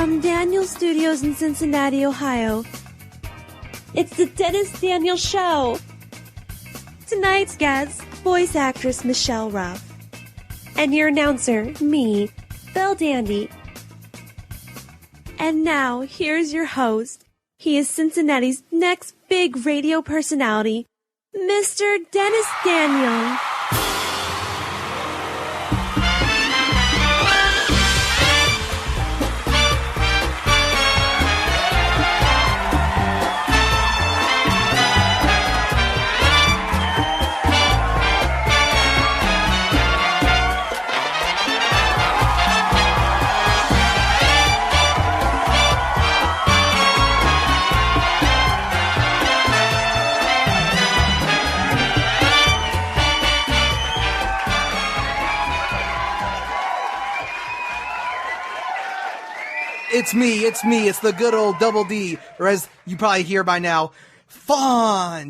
From Daniel Studios in Cincinnati, Ohio, it's the Dennis Daniel Show. Tonight's guest, voice actress Michelle Ruff. And your announcer, me, Belle Dandy. And now, here's your host. He is Cincinnati's next big radio personality, Mr. Dennis Daniel. It's the good old Double D, or as you probably hear by now, Fandango.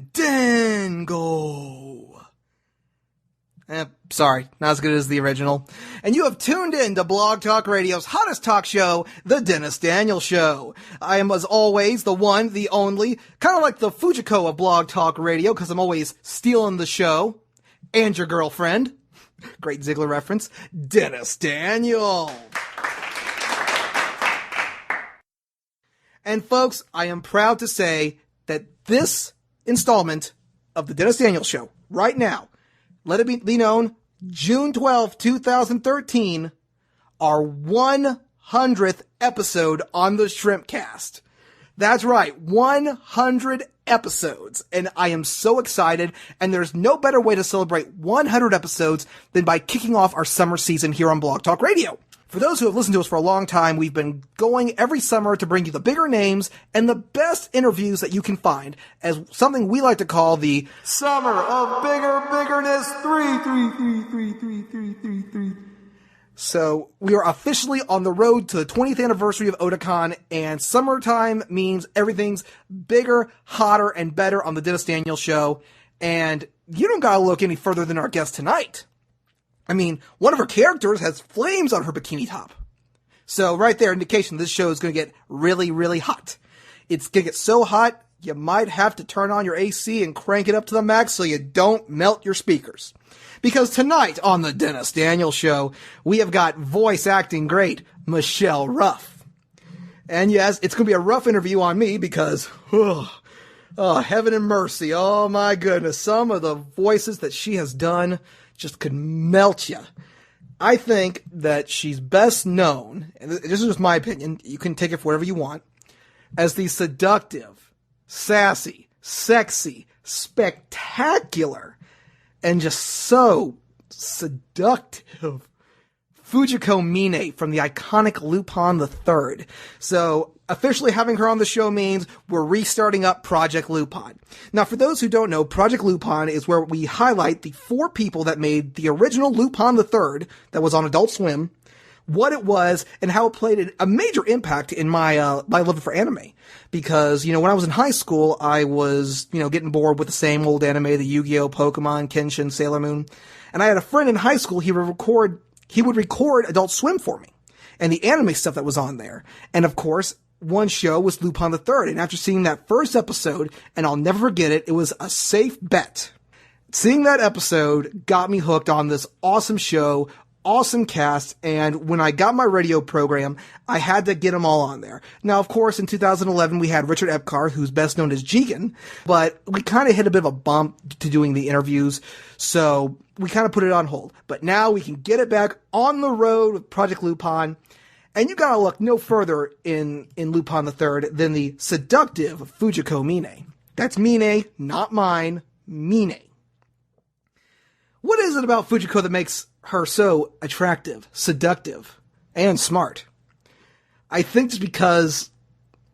Sorry, not as good as the original. And you have tuned in to Blog Talk Radio's hottest talk show, The Dennis Daniel Show. I am, as always, the one, the only, kind of like the Fujiko of Blog Talk Radio, because I'm always stealing the show, and your girlfriend, great Ziegler reference, Dennis Daniel. And folks, I am proud to say that this installment of the Dennis Daniel Show, right now, let it be known, June 12, 2013, our 100th episode on the ShrimpCast. That's right, 100 episodes, and I am so excited, and there's no better way to celebrate 100 episodes than by kicking off our summer season here on Blog Talk Radio. For those who have listened to us for a long time, we've been going every summer to bring you the bigger names and the best interviews that you can find as something we like to call the Summer of Bigger Biggerness 3. So we are officially on the road to the 20th anniversary of Otakon, and summertime means everything's bigger, hotter, and better on the Dennis Daniel Show. And you don't gotta look any further than our guest tonight. I mean, one of her characters has flames on her bikini top. So right there, indication this show is going to get really, really hot. It's going to get so hot, you might have to turn on your AC and crank it up to the max so you don't melt your speakers. Because tonight on the Dennis Daniel Show, we have got voice acting great Michelle Ruff. And yes, it's going to be a rough interview on me because, heaven and mercy, oh my goodness, some of the voices that she has done just could melt you. I think that she's best known, and this is just my opinion, you can take it for whatever you want, as the seductive, sassy, sexy, spectacular, and just so seductive Fujiko Mine from the iconic Lupin III. So, officially having her on the show means we're restarting up Project Lupin. Now, for those who don't know, Project Lupin is where we highlight the 4 people that made the original Lupin III that was on Adult Swim, what it was, and how it played a major impact in my love for anime. Because, when I was in high school, I was, getting bored with the same old anime, the Yu-Gi-Oh!, Pokemon, Kenshin, Sailor Moon. And I had a friend in high school, he would record Adult Swim for me, and the anime stuff that was on there. And of course, one show was Lupin III, and after seeing that first episode, and I'll never forget it, it was a safe bet. Seeing that episode got me hooked on this awesome show, awesome cast, and when I got my radio program, I had to get them all on there. Now, of course, in 2011, we had Richard Epcar, who's best known as Jigen, but we kind of hit a bit of a bump to doing the interviews, so we kind of put it on hold. But now we can get it back on the road with Project Lupin. And you gotta look no further in Lupin III than the seductive Fujiko Mine. That's Mine, not mine, Mine. What is it about Fujiko that makes her so attractive, seductive, and smart? I think it's because,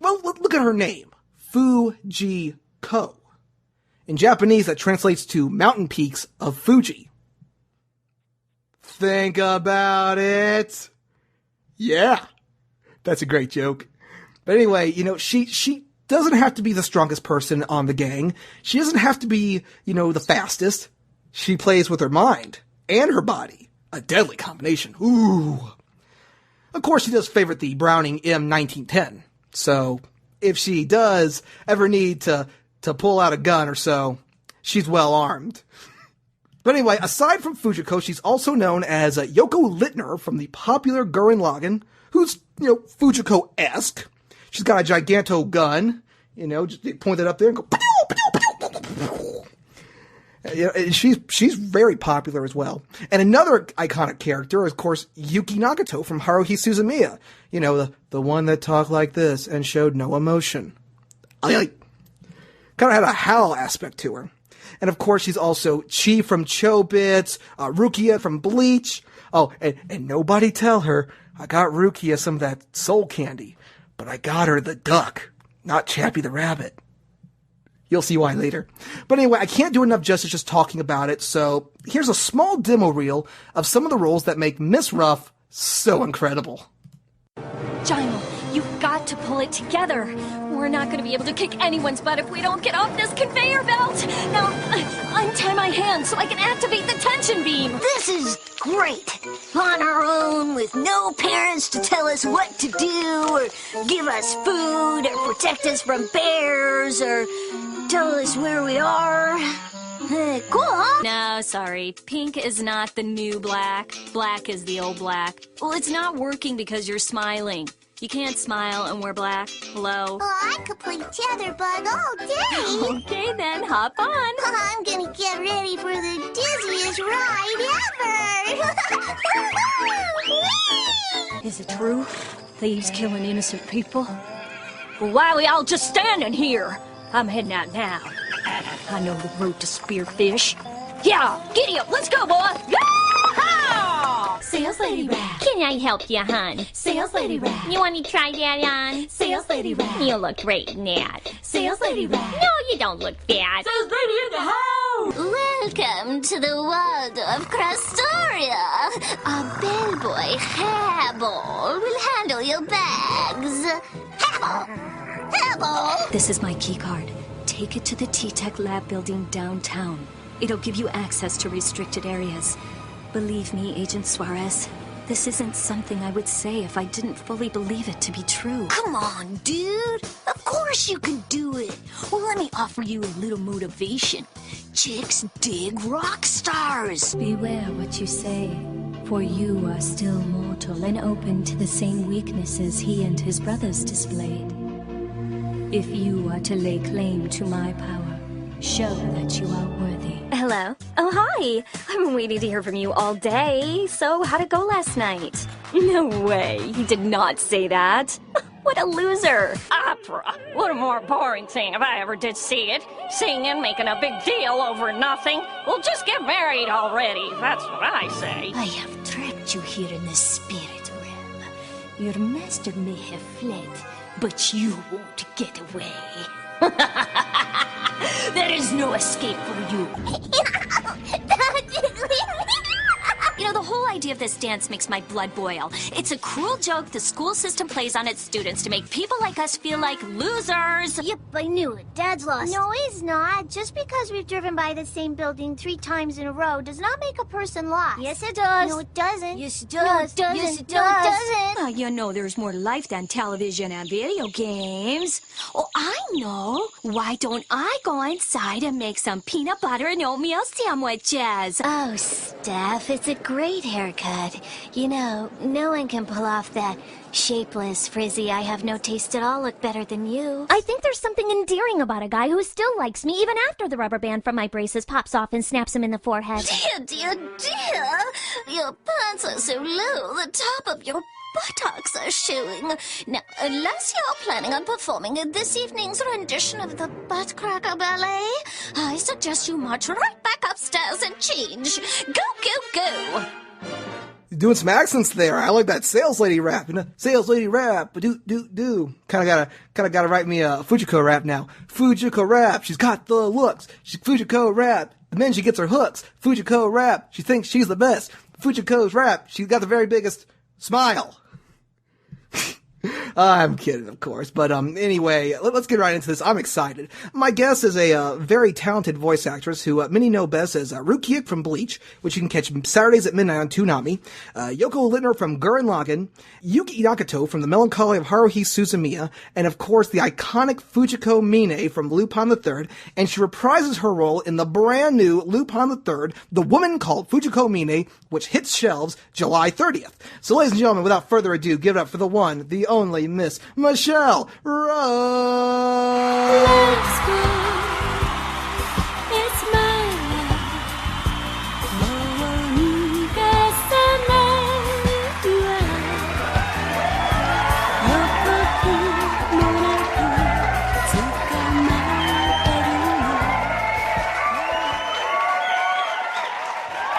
well, look at her name. Fujiko. In Japanese, that translates to Mountain Peaks of Fuji. Think about it. Yeah, that's a great joke. But anyway, she doesn't have to be the strongest person on the gang. She doesn't have to be, the fastest. She plays with her mind and her body. A deadly combination. Ooh. Of course, she does favorite the Browning M1910. So, if she does ever need to pull out a gun or so, she's well armed. But anyway, aside from Fujiko, she's also known as Yoko Littner from the popular Gurren Lagan, who's, Fujiko-esque. She's got a giganto gun, just point it up there and go, pew, pew, pew, pew. She's very popular as well. And another iconic character is, of course, Yuki Nagato from Haruhi Suzumiya. The one that talked like this and showed no emotion. Kind of had a howl aspect to her. And of course, she's also Chi from Chobits, Rukia from Bleach. Oh, and nobody tell her I got Rukia some of that soul candy, but I got her the duck, not Chappie the rabbit. You'll see why later. But anyway, I can't do enough justice just talking about it, so here's a small demo reel of some of the roles that make Miss Ruff so incredible. Gino, you've got to pull it together. We're not going to be able to kick anyone's butt if we don't get off this conveyor belt. Now, untie my hand so I can activate the tension beam. This is great. On our own, with no parents to tell us what to do, or give us food, or protect us from bears, or tell us where we are. Cool. No, sorry. Pink is not the new black. Black is the old black. Well, it's not working because you're smiling. You can't smile and wear black. Hello? Oh, I could play Tetherbug all day. Okay, then, hop on. I'm gonna get ready for the dizziest ride ever. Is it true? Thieves killing innocent people? Well, why are we all just standing here? I'm heading out now. I know the route to Spearfish. Yeah, giddy up, let's go, boy! Yeah! Sales Lady Rat. Can I help you, hon? Sales Lady Rat. You want me to try that on? Sales Lady Rat. You look great in that. Sales Lady Rat. No, you don't look fat. Sales Lady in the house. Welcome to the world of Crastoria. Our bellboy, Hairball, will handle your bags. Hairball! Hairball! This is my key card. Take it to the T-Tech lab building downtown. It'll give you access to restricted areas. Believe me, Agent Suarez, this isn't something I would say if I didn't fully believe it to be true. Come on, dude. Of course you can do it. Well, let me offer you a little motivation. Chicks dig rock stars. Beware what you say, for you are still mortal and open to the same weaknesses he and his brothers displayed. If you are to lay claim to my power, show that you are worthy. Hello? Oh, hi! I've been waiting to hear from you all day. So, how'd it go last night? No way. He did not say that. What a loser. Opera. What a more boring thing if I ever did see it. Singing, making a big deal over nothing. We'll just get married already. That's what I say. I have trapped you here in the spirit realm. Your master may have fled, but you won't get away. There is no escape for you. The whole idea of this dance makes my blood boil. It's a cruel joke the school system plays on its students to make people like us feel like losers. Yep, I knew it. Dad's lost. No, he's not. Just because we've driven by the same building 3 times in a row does not make a person lost. Yes, it does. No, it doesn't. Yes, it No, does. it doesn't. Yes, it No, does. it doesn't. Well, there's more to life than television and video games. Oh, I know. Why don't I go inside and make some peanut butter and oatmeal sandwiches? Oh, Steph, it's a great haircut. No one can pull off that shapeless, frizzy, I have no taste at all look better than you. I think there's something endearing about a guy who still likes me even after the rubber band from my braces pops off and snaps him in the forehead. Dear, dear. Your pants are so low, the top of your buttocks are showing. Now, unless you're planning on performing in this evening's rendition of the Buttcracker Ballet, I suggest you march right back upstairs and change. Go, go, go. Doing some accents there. I like that sales lady rap. Sales lady rap. Do. Kind of gotta write me a Fujiko rap now. Fujiko rap. She's got the looks. She's Fujiko rap. The minute she gets her hooks. Fujiko rap. She thinks she's the best. Fujiko's rap. She's got the very biggest smile. I'm kidding, of course. But anyway, let's get right into this. I'm excited. My guest is a very talented voice actress who many know best as Rukia from Bleach, which you can catch Saturdays at midnight on Toonami. Yoko Littner from Gurren Lagan. Yuki Nagato from The Melancholy of Haruhi Suzumiya. And, of course, the iconic Fujiko Mine from Lupin III. And she reprises her role in the brand new Lupin III, The Woman Called Fujiko Mine, which hits shelves July 30th. So, ladies and gentlemen, without further ado, give it up for the one, the only Miss Michelle Ruff. Let's go. It's my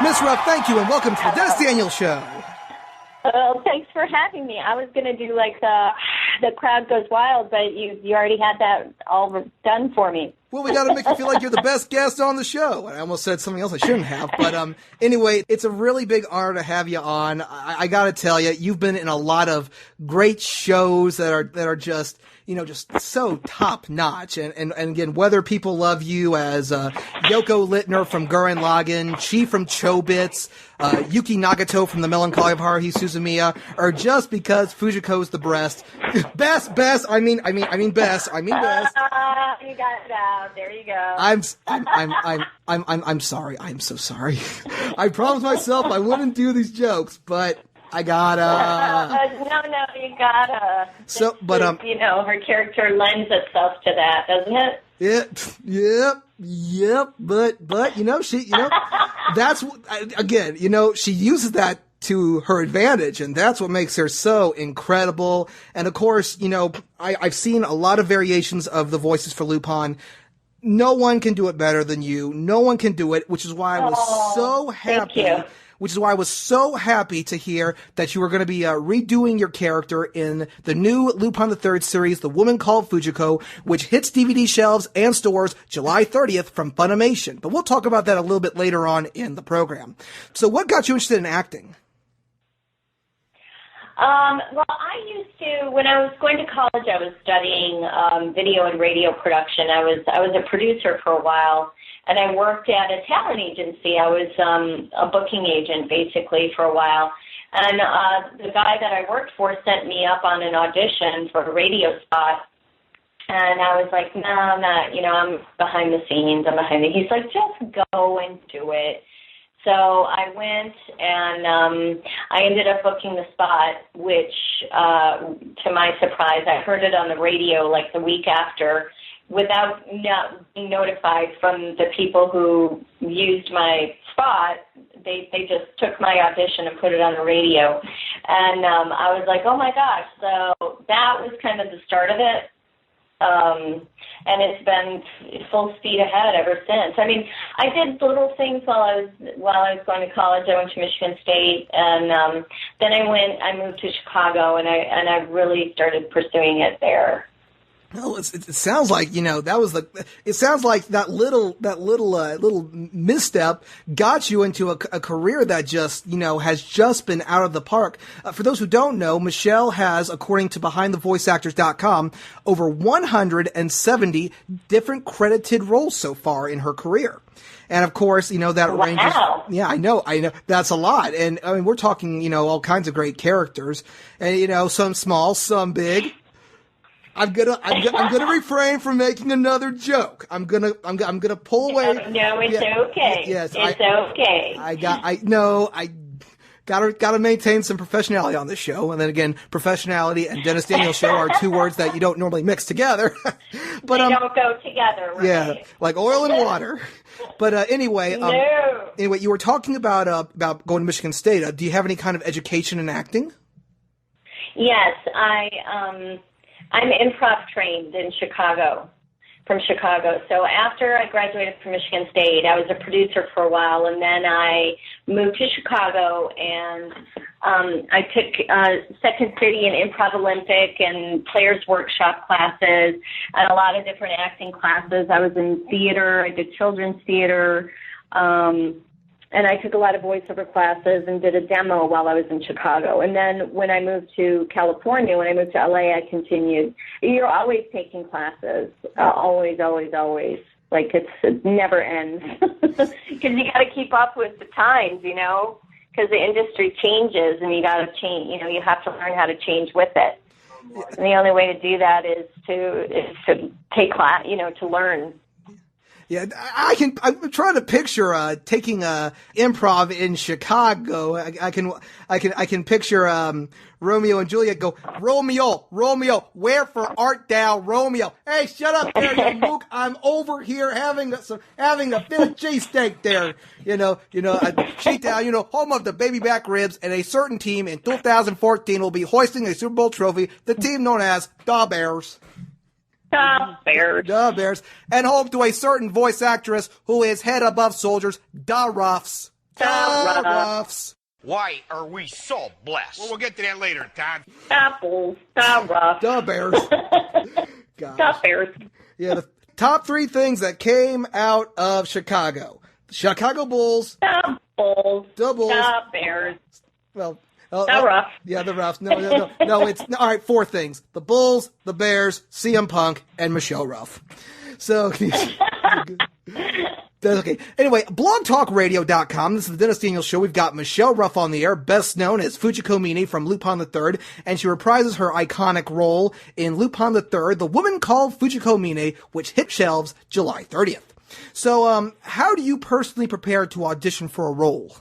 Miss Ruff, thank you, and welcome to the Dennis Daniels Show. Thanks for having me. I was going to do like the crowd goes wild, but you already had that all done for me. Well, we got to make you feel like you're the best guest on the show. I almost said something else I shouldn't have. But anyway, it's a really big honor to have you on. I got to tell you, you've been in a lot of great shows that are just, just so top notch. And again, whether people love you as Yoko Littner from Gurren Lagan, Chi from Chobits, Yuki Nagato from The Melancholy of Haruhi Suzumiya, or just because Fujiko's the best. I mean best. You got it out. There you go. I'm sorry. I'm so sorry. I promised myself I wouldn't do these jokes, but I gotta. No, you gotta. So, but her character lends itself to that, doesn't it? Yep. But she, that's again, she uses that to her advantage, and that's what makes her so incredible. And of course, I've seen a lot of variations of the voices for Lupin. No one can do it better than you. No one can do it, which is why I was so happy. Thank you. Which is why I was so happy to hear that you were going to be redoing your character in the new Lupin III series, The Woman Called Fujiko, which hits DVD shelves and stores July 30th from Funimation. But we'll talk about that a little bit later on in the program. So what got you interested in acting? Well, I used to, when I was going to college, I was studying video and radio production. I was a producer for a while, and I worked at a talent agency. I was a booking agent, basically, for a while. And the guy that I worked for sent me up on an audition for a radio spot. And I was like, no, I'm not, I'm behind the scenes. He's like, just go and do it. So I went, and I ended up booking the spot, which, to my surprise, I heard it on the radio like the week after without not being notified from the people who used my spot. They just took my audition and put it on the radio. And I was like, oh, my gosh. So that was kind of the start of it. And it's been full speed ahead ever since. I mean, I did little things while I was going to college. I went to Michigan State, and then I moved to Chicago, and I really started pursuing it there. Well, it sounds like it sounds like that little misstep got you into a career that just has just been out of the park. For those who don't know, Michelle has, according to BehindTheVoiceActors.com, over 170 different credited roles so far in her career. And of course, that ranges. Yeah, I know. That's a lot. And I mean, we're talking, all kinds of great characters, and some small, some big. I'm gonna refrain from making another joke. I'm gonna pull away. No, it's okay. Yes, it's okay. I gotta maintain some professionality on this show. And then again, professionality and Dennis Daniels Show are two words that you don't normally mix together. But they don't go together, right? Yeah, like oil and water. But anyway, no. You were talking about going to Michigan State. Do you have any kind of education in acting? Yes, I'm improv trained in from Chicago. So after I graduated from Michigan State, I was a producer for a while, and then I moved to Chicago, and I took Second City and Improv Olympic and Players Workshop classes and a lot of different acting classes. I was in theater. I did children's theater. And I took a lot of voiceover classes and did a demo while I was in Chicago. And then when I moved to California, when I moved to LA, I continued. You're always taking classes, always, always, always. Like it never ends because you got to keep up with the times, you know, because the industry changes and you got to change. You know, you have to learn how to change with it. And the only way to do that is to take class, you know, to learn. Yeah, I'm trying to picture taking improv in Chicago. I can picture Romeo and Juliet go, Romeo, wherefore art thou, Romeo? Hey, shut up there, you mook! I'm over here having a Philly cheesesteak there. You know, Cheetown, you know, home of the baby back ribs, and a certain team in 2014 will be hoisting a Super Bowl trophy. The team known as the Bears. The Bears. And home to a certain voice actress who is head above soldiers, the Ruffs. The Ruffs. Why are we so blessed? Well, we'll get to that later, Todd. Apples, the Ruffs. The Bears. The Bears. Yeah, the top 3 things that came out of Chicago. The Chicago Bulls. The Bulls. The Bulls. The Bears. Well, the Ruffs. Yeah, the Ruffs. No, it's all right. 4 things: the Bulls, the Bears, CM Punk, and Michelle Ruff. So that's okay. Anyway, blogtalkradio.com. This is the Dennis Daniels Show. We've got Michelle Ruff on the air, best known as Fujiko Mine from Lupin the Third, and she reprises her iconic role in Lupin the Third, The Woman Called Fujiko Mine, which hit shelves July 30th. So, how do you personally prepare to audition for a role?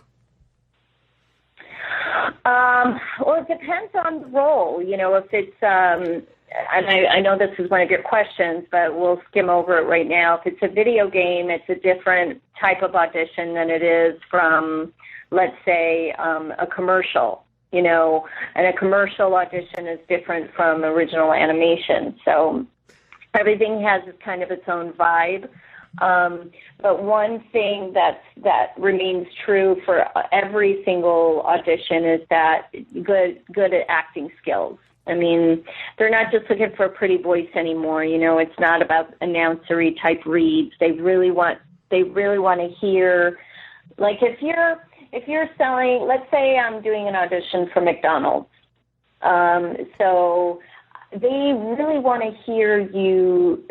Well, it depends on the role. You know, if it's, and I know this is one of your questions, but we'll skim over it right now. If it's a video game, it's a different type of audition than it is from, let's say, a commercial. You know, and a commercial audition is different from original animation. So everything has kind of its own vibe. But one thing that remains true for every single audition is that good at acting skills. I mean, they're not just looking for a pretty voice anymore. You know, it's not about announcery type reads. They really want to hear, like if you're selling, let's say I'm doing an audition for McDonald's. So they really want to hear you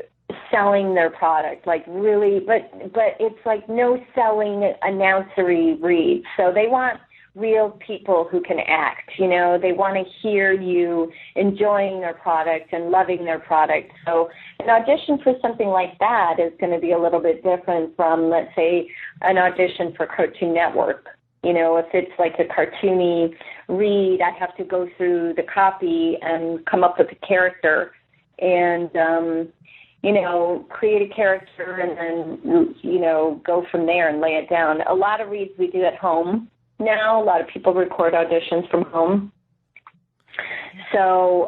selling their product, like really, but it's like no selling announcery read. So they want real people who can act, you know, they want to hear you enjoying their product and loving their product. So an audition for something like that is going to be a little bit different from, let's say, an audition for Cartoon Network. You know, if it's like a cartoony read, I have to go through the copy and come up with a character and, you know, create a character and then, you know, go from there and lay it down. A lot of reads we do at home now. A lot of people record auditions from home. So,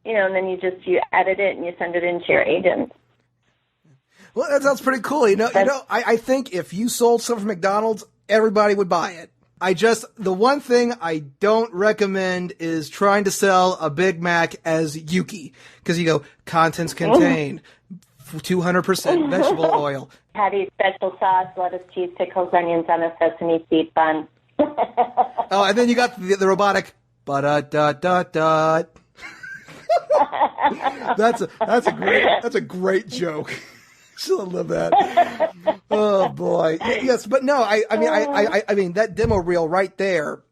you know, and then you edit it and you send it in to your agent. Well, that sounds pretty cool. You know, I think if you sold something from McDonald's, everybody would buy it. The one thing I don't recommend is trying to sell a Big Mac as Yuki. Because you go, contents contained 200% vegetable oil. Patty, special sauce, lettuce, cheese, pickles, onions on a sesame seed bun. Oh, and then you got the robotic, ba-da-da-da-da. That's a great joke. I love that. Oh boy. Yes, but no, I mean that demo reel right there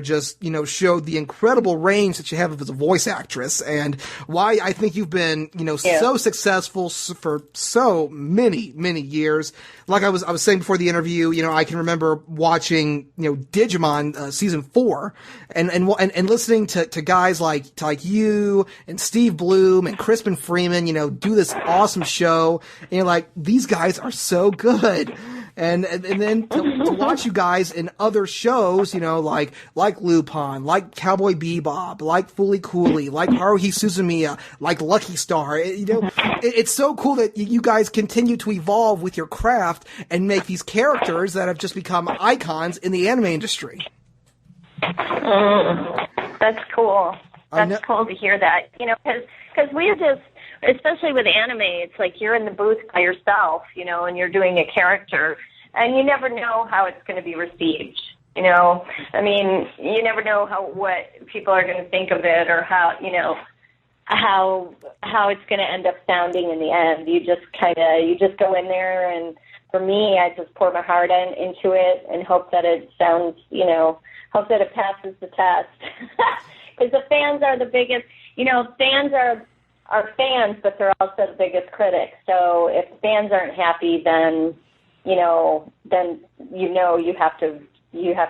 just, you know, showed the incredible range that you have as a voice actress and why I think you've been, you know, so successful for so many, many years. Like I was saying before the interview, you know, I can remember watching, you know, Digimon season 4 and listening to guys like you and Steve Bloom and Crispin Freeman, you know, do this awesome show. And you're like, these guys are so good. And then to watch you guys in other shows, you know, like Lupin, like Cowboy Bebop, like Fooly Cooley, like Haruhi Suzumiya, like Lucky Star. It's so cool that you guys continue to evolve with your craft and make these characters that have just become icons in the anime industry. That's cool. That's cool to hear that. You know, because we're just, especially with anime, it's like you're in the booth by yourself, you know, and you're doing a character. and you never know how it's going to be received. You know, I mean, you never know what people are going to think of it, or how it's going to end up sounding in the end. You just go in there, and for me, I just pour my heart into it and hope that it sounds, hope that it passes the test. Because the fans are the biggest, fans are fans, but they're also the biggest critics. So if fans aren't happy, then you have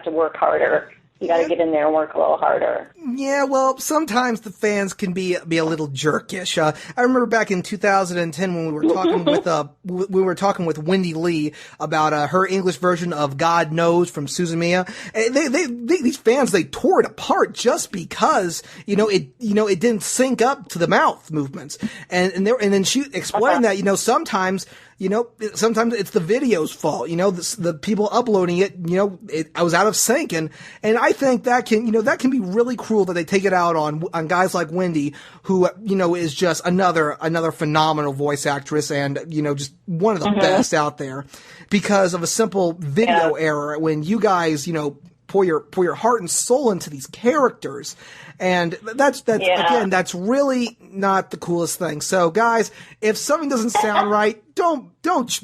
to work harder. You got to get in there and work a little harder. Yeah, well, sometimes the fans can be a little jerkish. I remember back in 2010 when we were talking with Wendy Lee about her English version of God Knows from Suzumiya. These fans, they tore it apart just because it didn't sync up to the mouth movements. And then she explained that sometimes it's the video's fault. The people uploading it, I was out of sync, and I think that can be really cruel that they take it out on guys like Wendy, who is just another phenomenal voice actress, and just one of the best out there, because of a simple video error when you guys pour your heart and soul into these characters. And that's again, that's really not the coolest thing. So guys, if something doesn't sound right, don't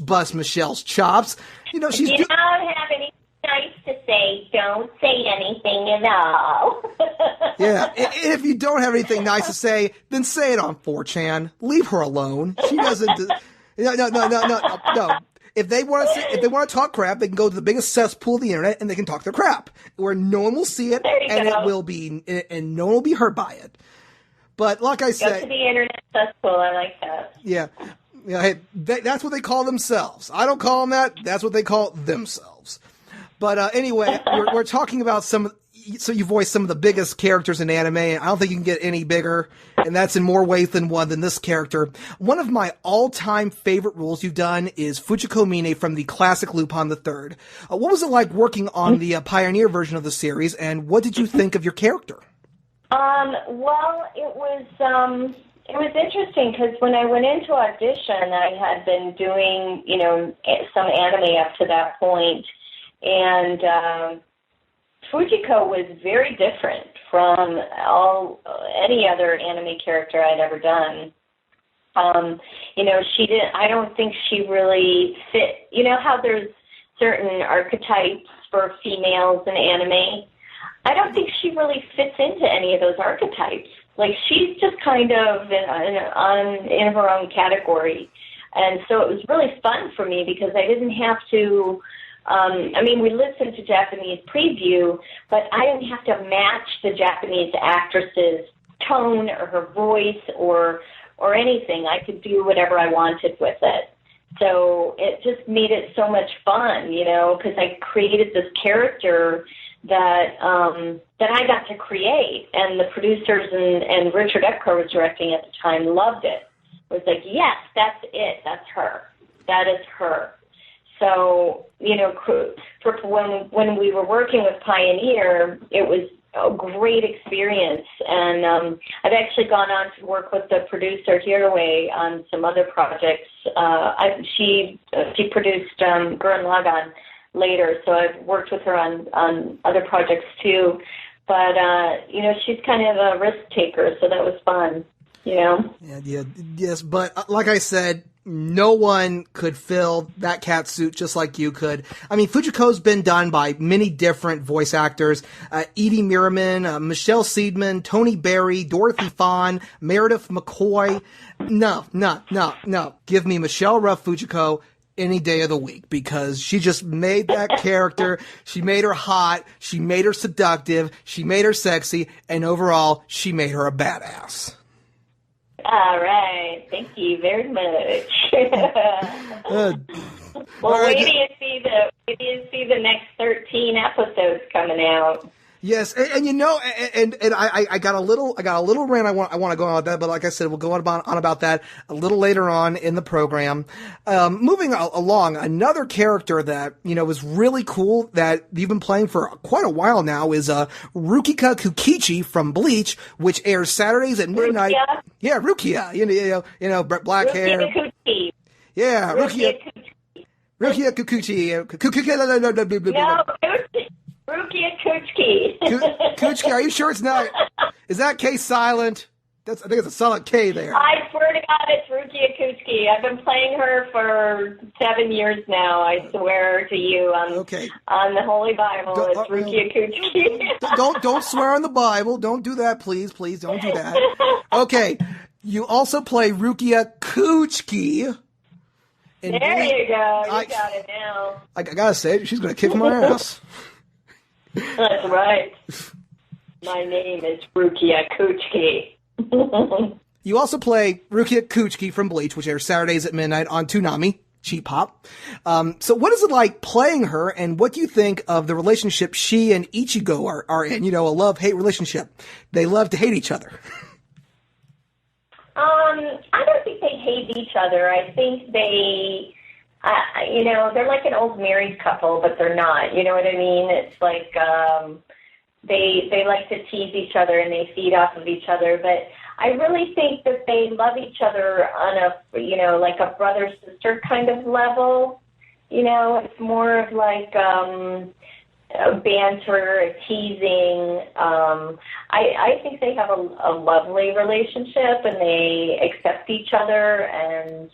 bust Michelle's chops. She's if you don't have anything nice to say, don't say anything at all. Yeah, if you don't have anything nice to say, then say it on 4chan. Leave her alone. She doesn't. No. If they want to talk crap, they can go to the biggest cesspool of the internet and they can talk their crap, where no one will see it, and no one will be hurt by it. But like I said, go to the internet cesspool. I like that. Yeah. Hey, that's what they call themselves. I don't call them that. That's what they call themselves. But anyway, we're talking about so you voiced some of the biggest characters in anime, and I don't think you can get any bigger, and that's in more ways than one than this character. One of my all-time favorite roles you've done is Fujiko Mine from the classic Lupin III. What was it like working on the Pioneer version of the series, and what did you think of your character? Well, it was interesting, because when I went into audition, I had been doing, some anime up to that point, and Fujiko was very different from any other anime character I'd ever done. I don't think she really fit. You know how there's certain archetypes for females in anime? I don't think she really fits into any of those archetypes. Like, she's just kind of in her own category. And so it was really fun for me, because I didn't have to... we listened to Japanese preview, but I didn't have to match the Japanese actress's tone or her voice or anything. I could do whatever I wanted with it. So it just made it so much fun, because I created this character that I got to create, and the producers and Richard Epcar was directing at the time loved it. It was like, yes, that's it. That's her. That is her. So, when we were working with Pioneer, it was a great experience. And I've actually gone on to work with the producer Hiroe on some other projects. She produced Gurren Lagan later, so I've worked with her on other projects too. But, she's kind of a risk taker, so that was fun, Yeah, yes, but like I said, no one could fill that cat suit just like you could. I mean, Fujiko's been done by many different voice actors. Edie Merriman, Michelle Seidman, Tony Berry, Dorothy Fawn, Meredith McCoy. No. Give me Michelle Ruff Fujiko any day of the week, because she just made that character. She made her hot. She made her seductive. She made her sexy. And overall, she made her a badass. All right. Thank you very much. Well, wait till you see the next 13 episodes coming out. Yes, and I got a little rant I want to go on about that, but like I said, we'll go on about that a little later on in the program. Moving along, another character that was really cool that you've been playing for quite a while now is Rukia Kuchiki from Bleach, which airs Saturdays at midnight. Rukia? Yeah, Rukia. Black hair. Kuchiki. Yeah, Rukia Rukia Kuchiki. No, Rukia Kuchiki. Kuchiki, are you sure it's not? Is that K silent? I think it's a solid K there. I swear to God, it's Rukia Kuchiki. I've been playing her for 7 years now. I swear to you on the Holy Bible, it's Rukia Kuchiki. Don't swear on the Bible. Don't do that, please. Please don't do that. Okay. You also play Rukia Kuchiki. There you go. You got it now. I gotta say, she's gonna kick my ass. That's right. My name is Rukia Kuchiki. You also play Rukia Kuchiki from Bleach, which airs Saturdays at midnight on Toonami, Cheap Pop. So what is it like playing her, and what do you think of the relationship she and Ichigo are in? You know, a love-hate relationship. They love to hate each other. I don't think they hate each other. I think they, they're like an old married couple, but they're not. You know what I mean? It's like they like to tease each other and they feed off of each other. But I really think that they love each other on a, like a brother-sister kind of level. You know, it's more of like a banter, a teasing. I think they have a lovely relationship, and they accept each other, and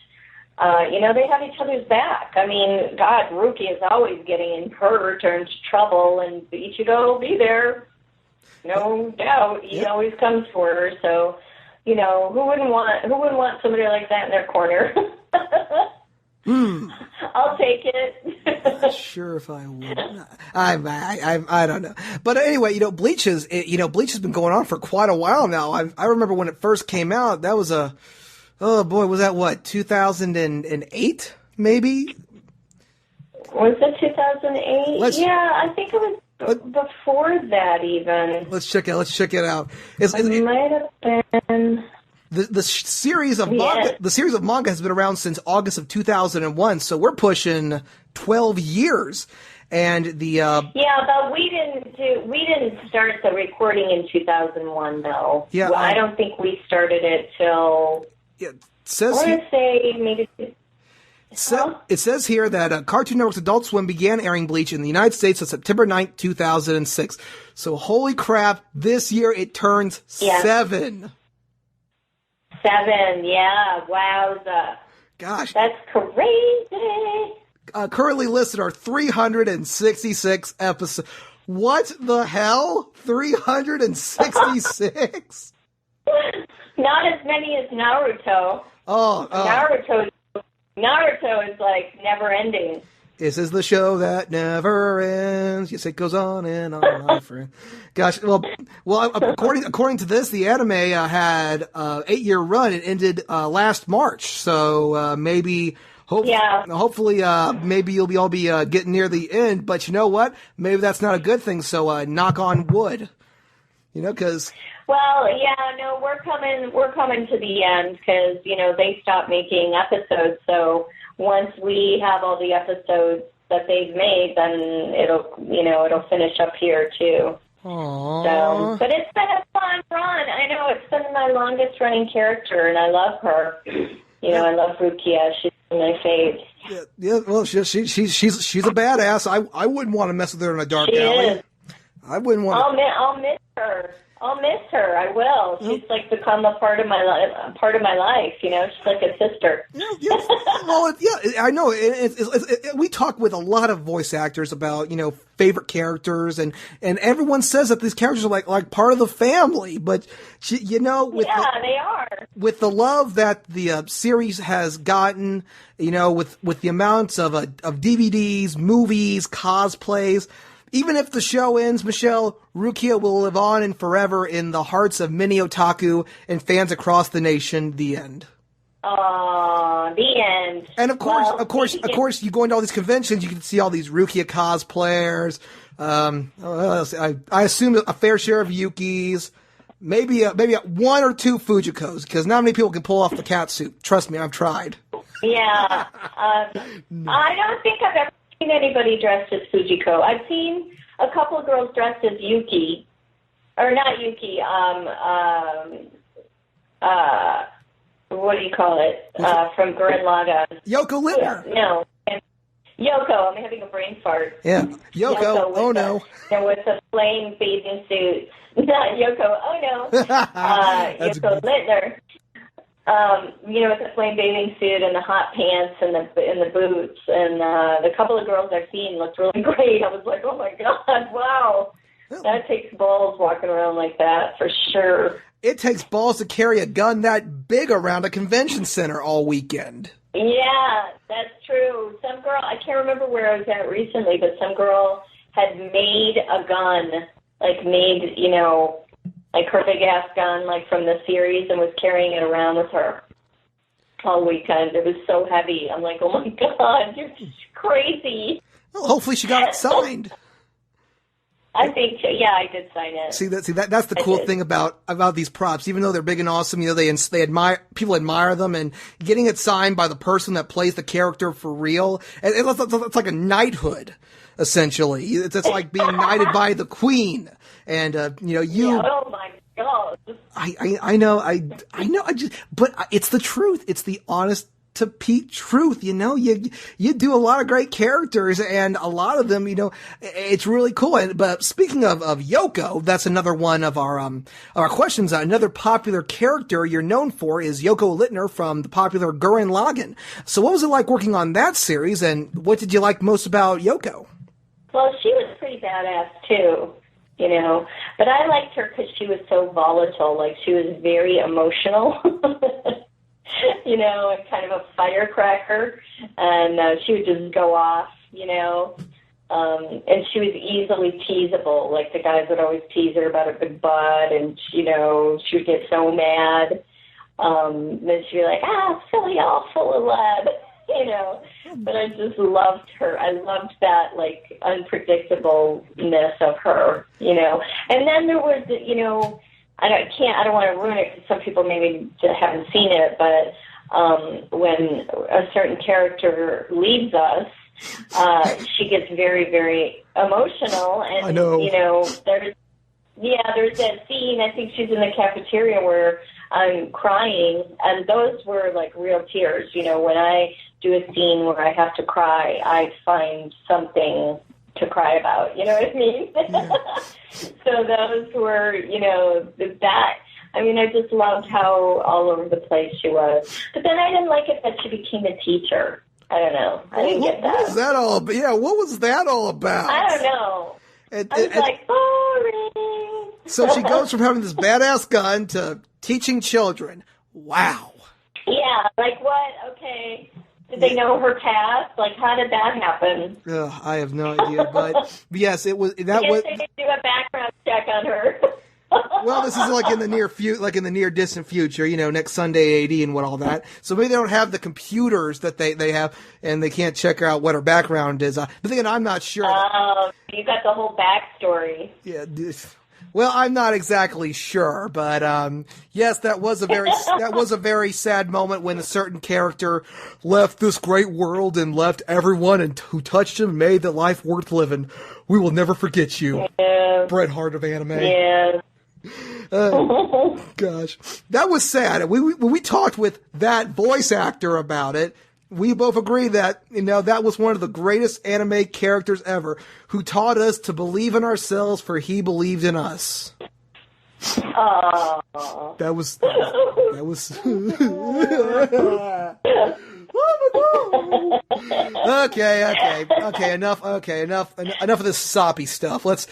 they have each other's back. I mean, God, Rukia is always getting in her turns trouble, and Ichigo will be there, no doubt. He always comes for her. So, who wouldn't want somebody like that in their corner? I'll take it. Not sure if I would. I don't know. But anyway, Bleach has been going on for quite a while now. I remember when it first came out. That was was that what, 2008 maybe? Was it 2008? Yeah, I think it was before that even. Let's check it out. It might have been. The series of manga has been around since August of 2001, so we're pushing 12 years. And but we didn't start the recording in 2001 though. Yeah, I don't think we started it till. Yeah, it says I want to say maybe. It says here that Cartoon Network's Adult Swim began airing Bleach in the United States on September 9th, 2006. So holy crap, this year it turns 7. 7, yeah, wowza. Gosh. That's crazy. Currently listed are 366 episodes. What the hell? 366? Not as many as Naruto. Naruto is like never ending. This is the show that never ends. Yes, it goes on and on, my friend. Gosh, well, according to this, the anime had 8-year run. It ended last March, so maybe. Hopefully, maybe you'll all be getting near the end. But you know what? Maybe that's not a good thing. So knock on wood. Because. Well, yeah, no, we're coming to the end because they stopped making episodes. So once we have all the episodes that they've made, then it'll finish up here too. Aww. So, but it's been a fun run. I know it's been my longest running character, and I love her. I love Rukia. She's my fave. Yeah. Well, she's a badass. I wouldn't want to mess with her in a dark alley. Is. I wouldn't want. I'll miss her. I will. She's like become a part of my life. She's like a sister. Well, I know. We talk with a lot of voice actors about favorite characters, and everyone says that these characters are like part of the family. But they are. With the love that the series has gotten, with the amounts of DVDs, movies, cosplays. Even if the show ends, Michelle, Rukia will live on and forever in the hearts of many otaku and fans across the nation. The end. The end. And of course, you go into all these conventions, you can see all these Rukia cosplayers. I assume a fair share of Yukis, maybe 1 or 2 Fujikos, because not many people can pull off the cat suit. Trust me, I've tried. Yeah, I don't think I've ever seen anybody dressed as Fujiko. I've seen a couple of girls dressed as Yuki, or not Yuki. What do you call it? From Gurren Lagan. Yoko Littner. No. Yoko, I'm having a brain fart. Yeah, Yoko, oh no. With a flame bathing suit. Not Yoko, oh no. Yoko Littner. With the flame bathing suit and the hot pants and the boots. And the couple of girls I've seen looked really great. I was like, oh my God, wow. That takes balls walking around like that, for sure. It takes balls to carry a gun that big around a convention center all weekend. Yeah, that's true. Some girl, I can't remember where I was at recently, but some girl had made a gun, like her big-ass gun, like from the series, and was carrying it around with her all weekend. It was so heavy. I'm like, oh my God, you're crazy. Well, hopefully she got it signed. I think, yeah, I did sign it. That's the cool thing about these props. Even though they're big and awesome, people admire them, and getting it signed by the person that plays the character for real. It's like a knighthood, essentially. It's like being knighted by the queen, and Yeah, oh my God. I know. But it's the truth. It's the honest to Pete truth. You do a lot of great characters, and a lot of them, it's really cool. But speaking of Yoko, that's another one of our questions. Another popular character you're known for is Yoko Littner from the popular Gurren Lagan. So what was it like working on that series, and what did you like most about Yoko? Well, she was pretty badass too, but I liked her because she was so volatile. Like, she was very emotional. And kind of a firecracker, and she would just go off, and she was easily teasable. Like, the guys would always tease her about her big butt, and, she would get so mad. Then she'd be like, silly, all full of lead, But I just loved her. I loved that, like, unpredictableness of her, And then there was, I don't want to ruin it because some people maybe haven't seen it, but when a certain character leaves us, she gets very, very emotional. And, I know. There's that scene, I think she's in the cafeteria where I'm crying, and those were like real tears. When I do a scene where I have to cry, I find something to cry about, you know what I mean? Yeah. So those were, I just loved how all over the place she was. But then I didn't like it that she became a teacher. I don't know. I didn't get that. What was that all about? Yeah, what was that all about? I don't know. I was like, boring. So she goes from having this badass gun to teaching children. Wow. Yeah, like what? Okay. Did they know her past? Like, how did that happen? I have no idea, but yes, it was. That was. They did do a background check on her. Well, this is like in the near distant future, next Sunday AD and all that. So maybe they don't have the computers that they have, and they can't check out what her background is. But then I'm not sure. You got the whole backstory. Yeah. Well, I'm not exactly sure, but yes, that was a very sad moment when a certain character left this great world and left everyone who touched him, made the life worth living. We will never forget you, Bret Hart of anime. Yeah. Gosh, that was sad. When we talked with that voice actor about it, we both agree that, that was one of the greatest anime characters ever, who taught us to believe in ourselves, for he believed in us. That was Okay, enough of this soppy stuff. Let's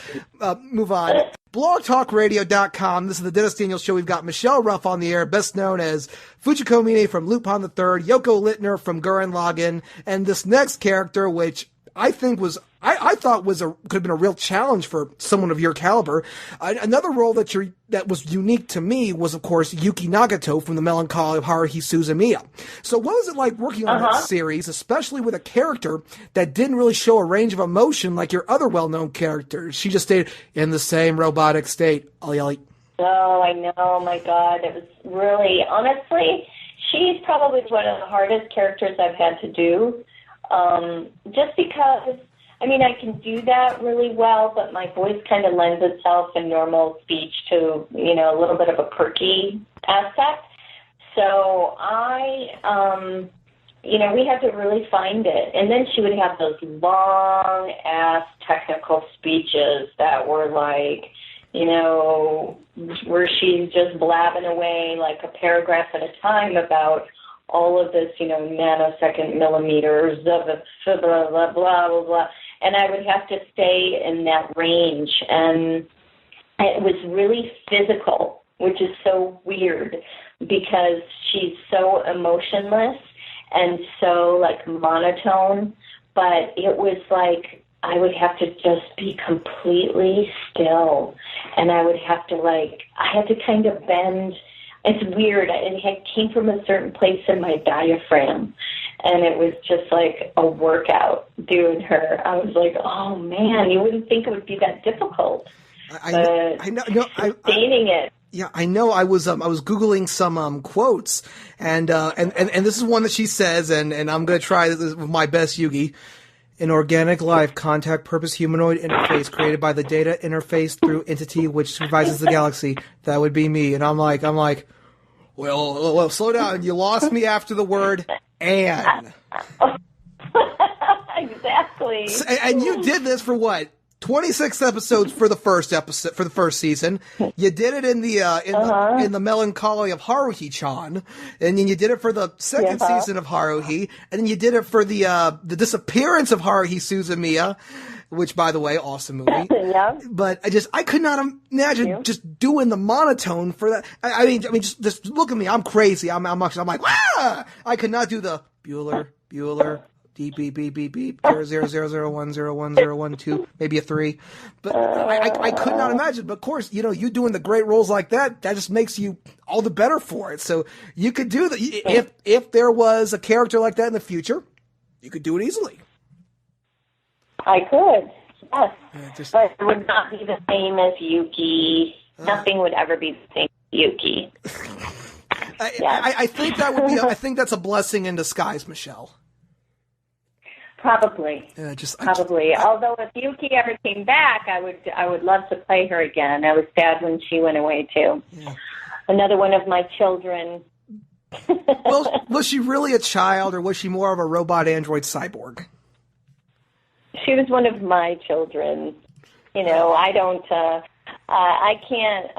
move on. BlogTalkRadio.com. This is the Dennis Daniels Show. We've got Michelle Ruff on the air, best known as Fujiko Mine from Lupin the Third, Yoko Littner from Gurren Lagann, and this next character, which I think I thought could have been a real challenge for someone of your caliber. Another role that was unique to me was, of course, Yuki Nagato from the Melancholy of Haruhi Suzumiya. So what was it like working on that series, especially with a character that didn't really show a range of emotion like your other well-known characters? She just stayed in the same robotic state. Oh, I know. My God. It was really, honestly, she's probably one of the hardest characters I've had to do. Just because, I can do that really well, but my voice kind of lends itself in normal speech to, a little bit of a perky aspect. So I, we had to really find it. And then she would have those long-ass technical speeches that were like, where she's just blabbing away like a paragraph at a time about all of this, nanosecond millimeters of blah, blah, blah, blah, blah. And I would have to stay in that range. And it was really physical, which is so weird because she's so emotionless and so, like, monotone. But it was like I would have to just be completely still. And I would have to, I had to kind of bend. It's weird. It came from a certain place in my diaphragm. And it was just like a workout doing her. I was like, oh, man, you wouldn't think it would be that difficult. I know. Sustaining it. Yeah, I know. I was Googling some quotes, and this is one that she says, and I'm going to try this with my best Yugi. An organic life, contact purpose humanoid interface created by the data interface through entity which supervises the galaxy. That would be me. And I'm like, well, slow down. You lost me after the word "and." Exactly. And you did this for what? 26 episodes for the first season. You did it in the Melancholy of Haruhi-chan, and then you did it for the second season of Haruhi, and then you did it for the Disappearance of Haruhi Suzumiya, which, by the way, awesome movie. Yeah. But I could not imagine just doing the monotone for that. I mean, just look at me. I'm crazy. I'm like, ah! I could not do the Bueller. Beep, beep, beep, beep, beep, 000101012, maybe a 3. But I could not imagine. But of course, you doing the great roles like that just makes you all the better for it. So you could do that. If there was a character like that in the future, you could do it easily. I could, yes. But it would not be the same as Yuki. Nothing would ever be the same as Yuki. I think that would be. I think that's a blessing in disguise, Michelle. Probably. Probably. Although if Yuki ever came back, I would love to play her again. I was sad when she went away too. Yeah. Another one of my children. Well, was she really a child, or was she more of a robot android cyborg? She was one of my children. I don't. I can't.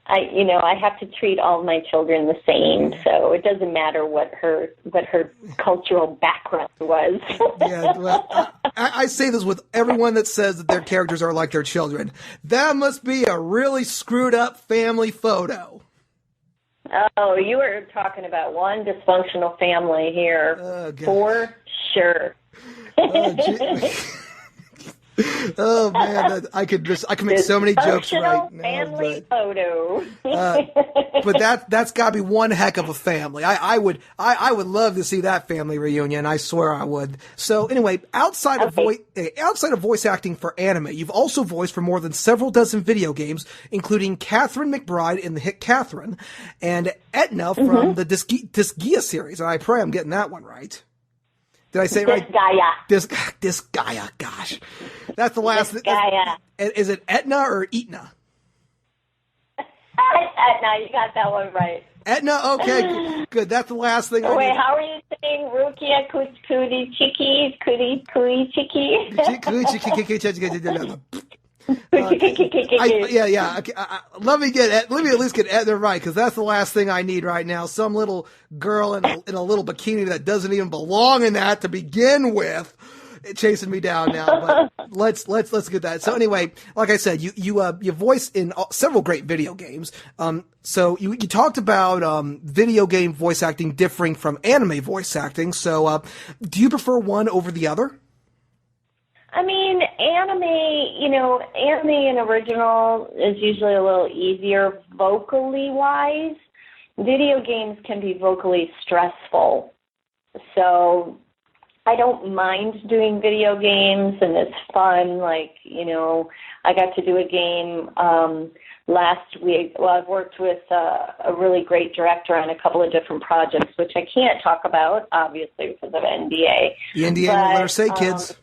I have to treat all of my children the same, so it doesn't matter what her cultural background was. Yeah, well, I say this with everyone that says that their characters are like their children. That must be a really screwed up family photo. Oh, you were talking about one dysfunctional family here, for sure. Oh man, I could make so many jokes right now. Family photo. But that's got to be one heck of a family. I would love to see that family reunion. I swear I would. So anyway, outside of voice acting for anime, you've also voiced for more than several dozen video games, including Catherine McBride in the hit Catherine, and Etna from the Disgaea series. And I pray I'm getting that one right. Did I say it right? Disgaea. Gosh. That's the last. Is it Etna or Etna? Etna, you got that one right. Etna, okay, good. That's the last thing. Wait, how are you saying Rukia Kuchiki? Let me at least get Etna right, because that's the last thing I need right now. Some little girl in a little bikini that doesn't even belong in that to begin with, chasing me down now. But let's get that. So anyway, like I said, you voiced in several great video games. So you talked about video game voice acting differing from anime voice acting. So do you prefer one over the other? I mean, anime and original is usually a little easier vocally wise. Video games can be vocally stressful. So I don't mind doing video games, and it's fun. I got to do a game last week. Well, I've worked with a really great director on a couple of different projects, which I can't talk about, obviously, because of NDA. The NDA won't let her say, kids.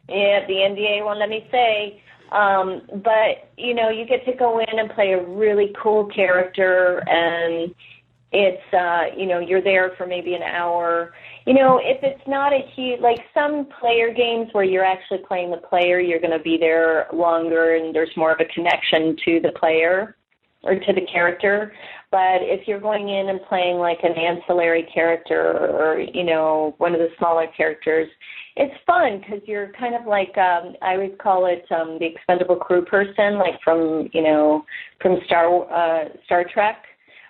Yeah, the NDA won't let me say. But, you get to go in and play a really cool character, and it's, you're there for maybe an hour. If it's not a huge, like some player games where you're actually playing the player, you're going to be there longer and there's more of a connection to the player or to the character. But if you're going in and playing like an ancillary character or, one of the smaller characters, it's fun because you're kind of like, I always call it the expendable crew person, like from Star Trek,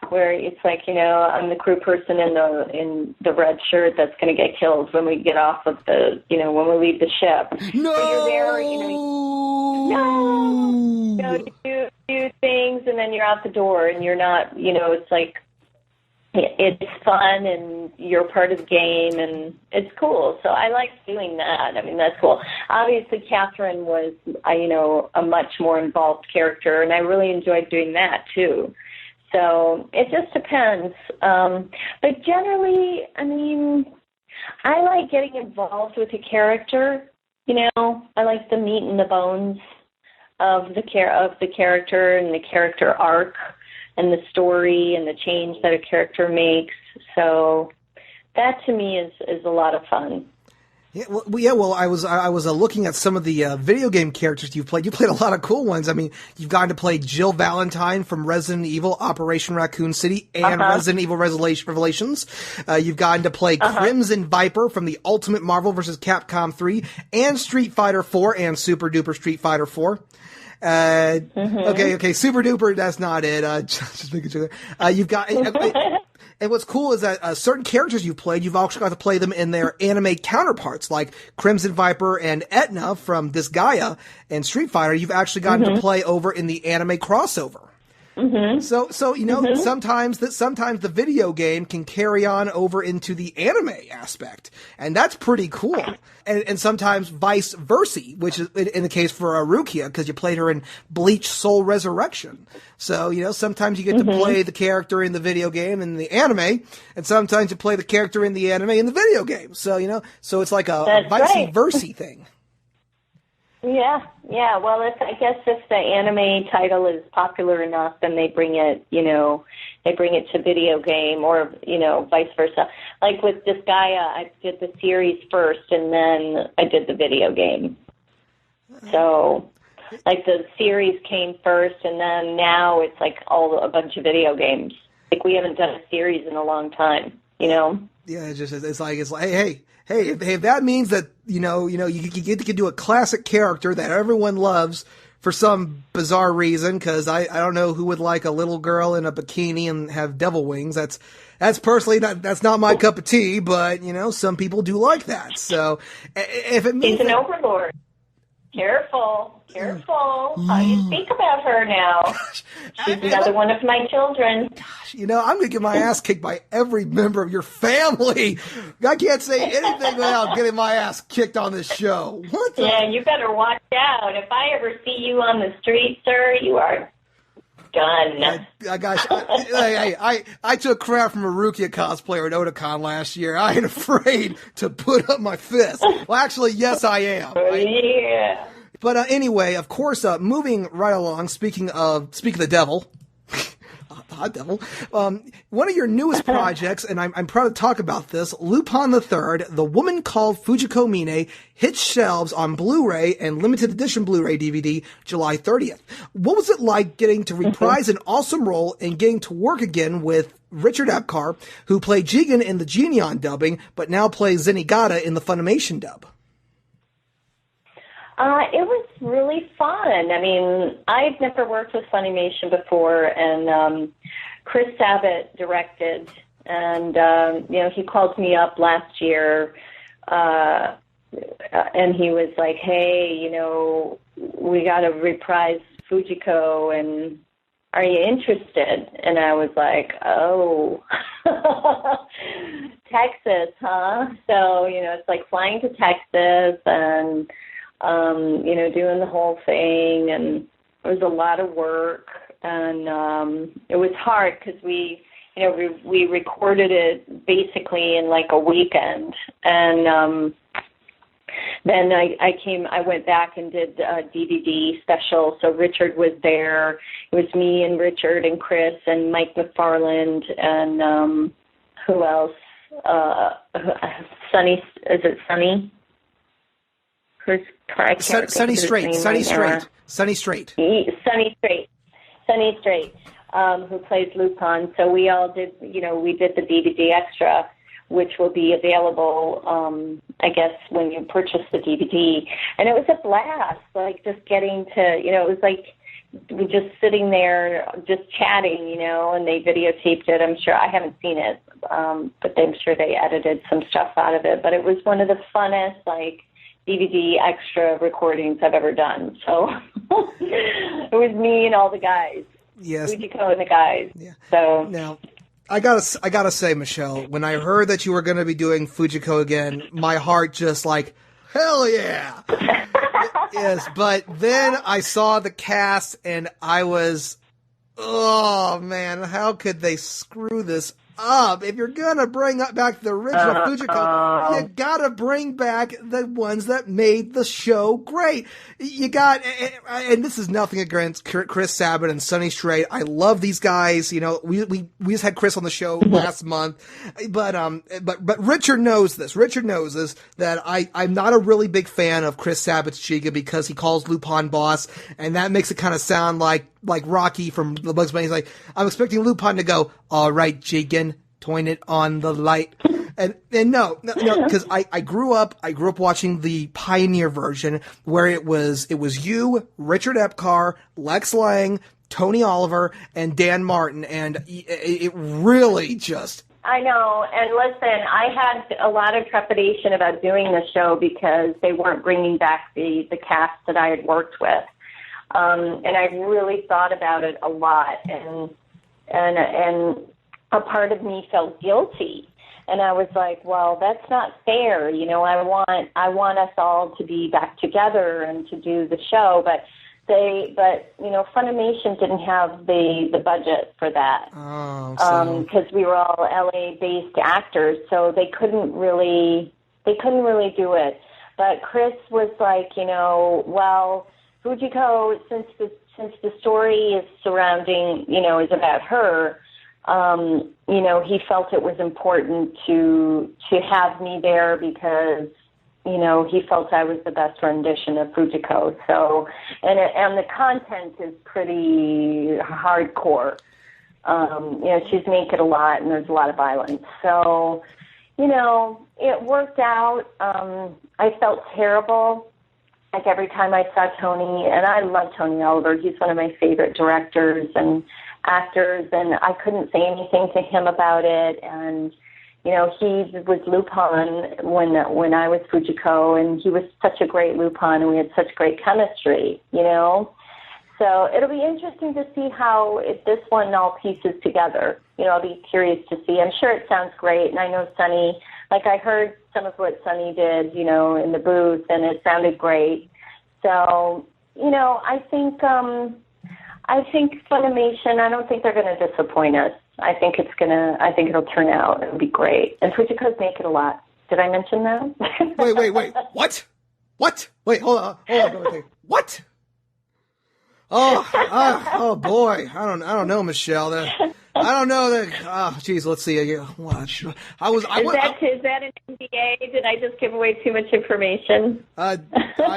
where it's like, I'm the crew person in the red shirt that's going to get killed when we get off of when we leave the ship. No! So you're there, do things, and then you're out the door, and you're not, it's like, it's fun, and you're part of the game, and it's cool. So I like doing that. I mean, that's cool. Obviously, Catherine was, a much more involved character, and I really enjoyed doing that, too. So it just depends. But generally, I mean, I like getting involved with a character. I like the meat and the bones of the character and the character arc and the story and the change that a character makes. So that to me is a lot of fun. Yeah, well, I was looking at some of the video game characters you've played. You played a lot of cool ones. I mean, you've gotten to play Jill Valentine from Resident Evil Operation Raccoon City and Resident Evil Revelations. You've gotten to play Crimson Viper from the Ultimate Marvel vs. Capcom 3 and Street Fighter 4 and Super Duper Street Fighter 4. Okay, Super Duper, that's not it. Just making sure. You've got... And what's cool is that certain characters you've played, you've also got to play them in their anime counterparts, like Crimson Viper and Etna from Disgaea and Street Fighter. You've actually gotten to play over in the anime crossover. So sometimes the video game can carry on over into the anime aspect, and that's pretty cool. And sometimes vice versa, which is in the case for Rukia, because you played her in Bleach Soul Resurrection. So, sometimes you get to play the character in the video game in the anime, and sometimes you play the character in the anime in the video game. So, so it's like a vice versa thing. Yeah. Well, I guess if the anime title is popular enough, then they bring it, to video game or, vice versa. Like with Disgaea, I did the series first and then I did the video game. So, like the series came first and then now it's like a bunch of video games. Like we haven't done a series in a long time, Yeah, it's like, hey, if that means that, you get to do a classic character that everyone loves for some bizarre reason, because I don't know who would like a little girl in a bikini and have devil wings. That's personally that's not my cup of tea, but, some people do like that. So if it means... He's an overlord. Careful how you speak about her now. She's another one of my children. Gosh, I'm going to get my ass kicked by every member of your family. I can't say anything without getting my ass kicked on this show. What the? Yeah, you better watch out. If I ever see you on the street, sir, you are done. I took crap from a Rukia cosplayer at Otakon last year. I ain't afraid to put up my fist. Well, actually, yes, I am. Yeah. But anyway, of course, moving right along, speaking of the devil, hot devil, one of your newest projects, and I'm proud to talk about this, Lupin III, The Woman Called Fujiko Mine, hits shelves on Blu-ray and limited edition Blu-ray DVD July 30th. What was it like getting to reprise an awesome role and getting to work again with Richard Epcar, who played Jigen in the Geneon dubbing, but now plays Zenigata in the Funimation dub? It was really fun. I mean, I'd never worked with Funimation before, and Chris Sabat directed, and, he called me up last year, and he was like, hey, we got to reprise Fujiko, and are you interested? And I was like, oh, Texas, huh? So, it's like flying to Texas and, doing the whole thing, and it was a lot of work, and it was hard because we recorded it basically in like a weekend, and then I went back and did a DVD special. So Richard was there. It was me and Richard and Chris and Mike McFarland and who else? Sunny, is it Sunny? Sunny Strait, who plays Lupin. So we all did, we did the DVD extra, which will be available, I guess, when you purchase the DVD. And it was a blast, like just getting to, it was like we just sitting there, just chatting, and they videotaped it. I'm sure, I haven't seen it, but I'm sure they edited some stuff out of it. But it was one of the funnest, like, DVD extra recordings I've ever done. So it was me and all the guys. Yes. Fujiko and the guys. Yeah. So now, I gotta say, Michelle, when I heard that you were going to be doing Fujiko again, my heart just like, hell yeah. Yes, but then I saw the cast and I was, oh man, how could they screw this up? If you're gonna bring back the original Fujiko, you gotta bring back the ones that made the show great. You got, and this is nothing against Chris Sabat and Sunny Strait. I love these guys. We just had Chris on the show last month, but Richard knows this. Richard knows this, that I'm not a really big fan of Chris Sabat's Chica because he calls Lupin boss, and that makes it kind of sound like Rocky from the Bugs Bunny. He's like, I'm expecting Lupin to go, all right, Jigen, point it on the light. And no, because I grew up watching the Pioneer version where it was you, Richard Epcar, Lex Lang, Tony Oliver, and Dan Martin, and it really just... I know, and listen, I had a lot of trepidation about doing the show because they weren't bringing back the cast that I had worked with. And I really thought about it a lot, and a part of me felt guilty, and I was like, well, that's not fair. I want us all to be back together and to do the show, but Funimation didn't have the budget for that. Because we were all LA-based actors, so they couldn't really do it. But Chris was like, well, Fujiko, since the story is surrounding, is about her, he felt it was important to have me there because, he felt I was the best rendition of Fujiko. So, and the content is pretty hardcore. She's naked a lot and there's a lot of violence. So, it worked out. I felt terrible. Like every time I saw Tony, and I love Tony Oliver, he's one of my favorite directors and actors, and I couldn't say anything to him about it. And, he was Lupin when I was Fujiko, and he was such a great Lupin, and we had such great chemistry, So it'll be interesting to see how this one all pieces together. I'll be curious to see. I'm sure it sounds great, and I know Sunny, like I heard some of what Sunny did, in the booth, and it sounded great. So, I think Funimation, I don't think they're going to disappoint us. I think it'll turn out. It'll be great. And Fujiko's naked a lot. Did I mention that? Wait. What? Wait, hold on. What? Oh boy. I don't know, Michelle. I don't know that. Oh, geez. Let's see. Watch. Is that an NDA? Did I just give away too much information? I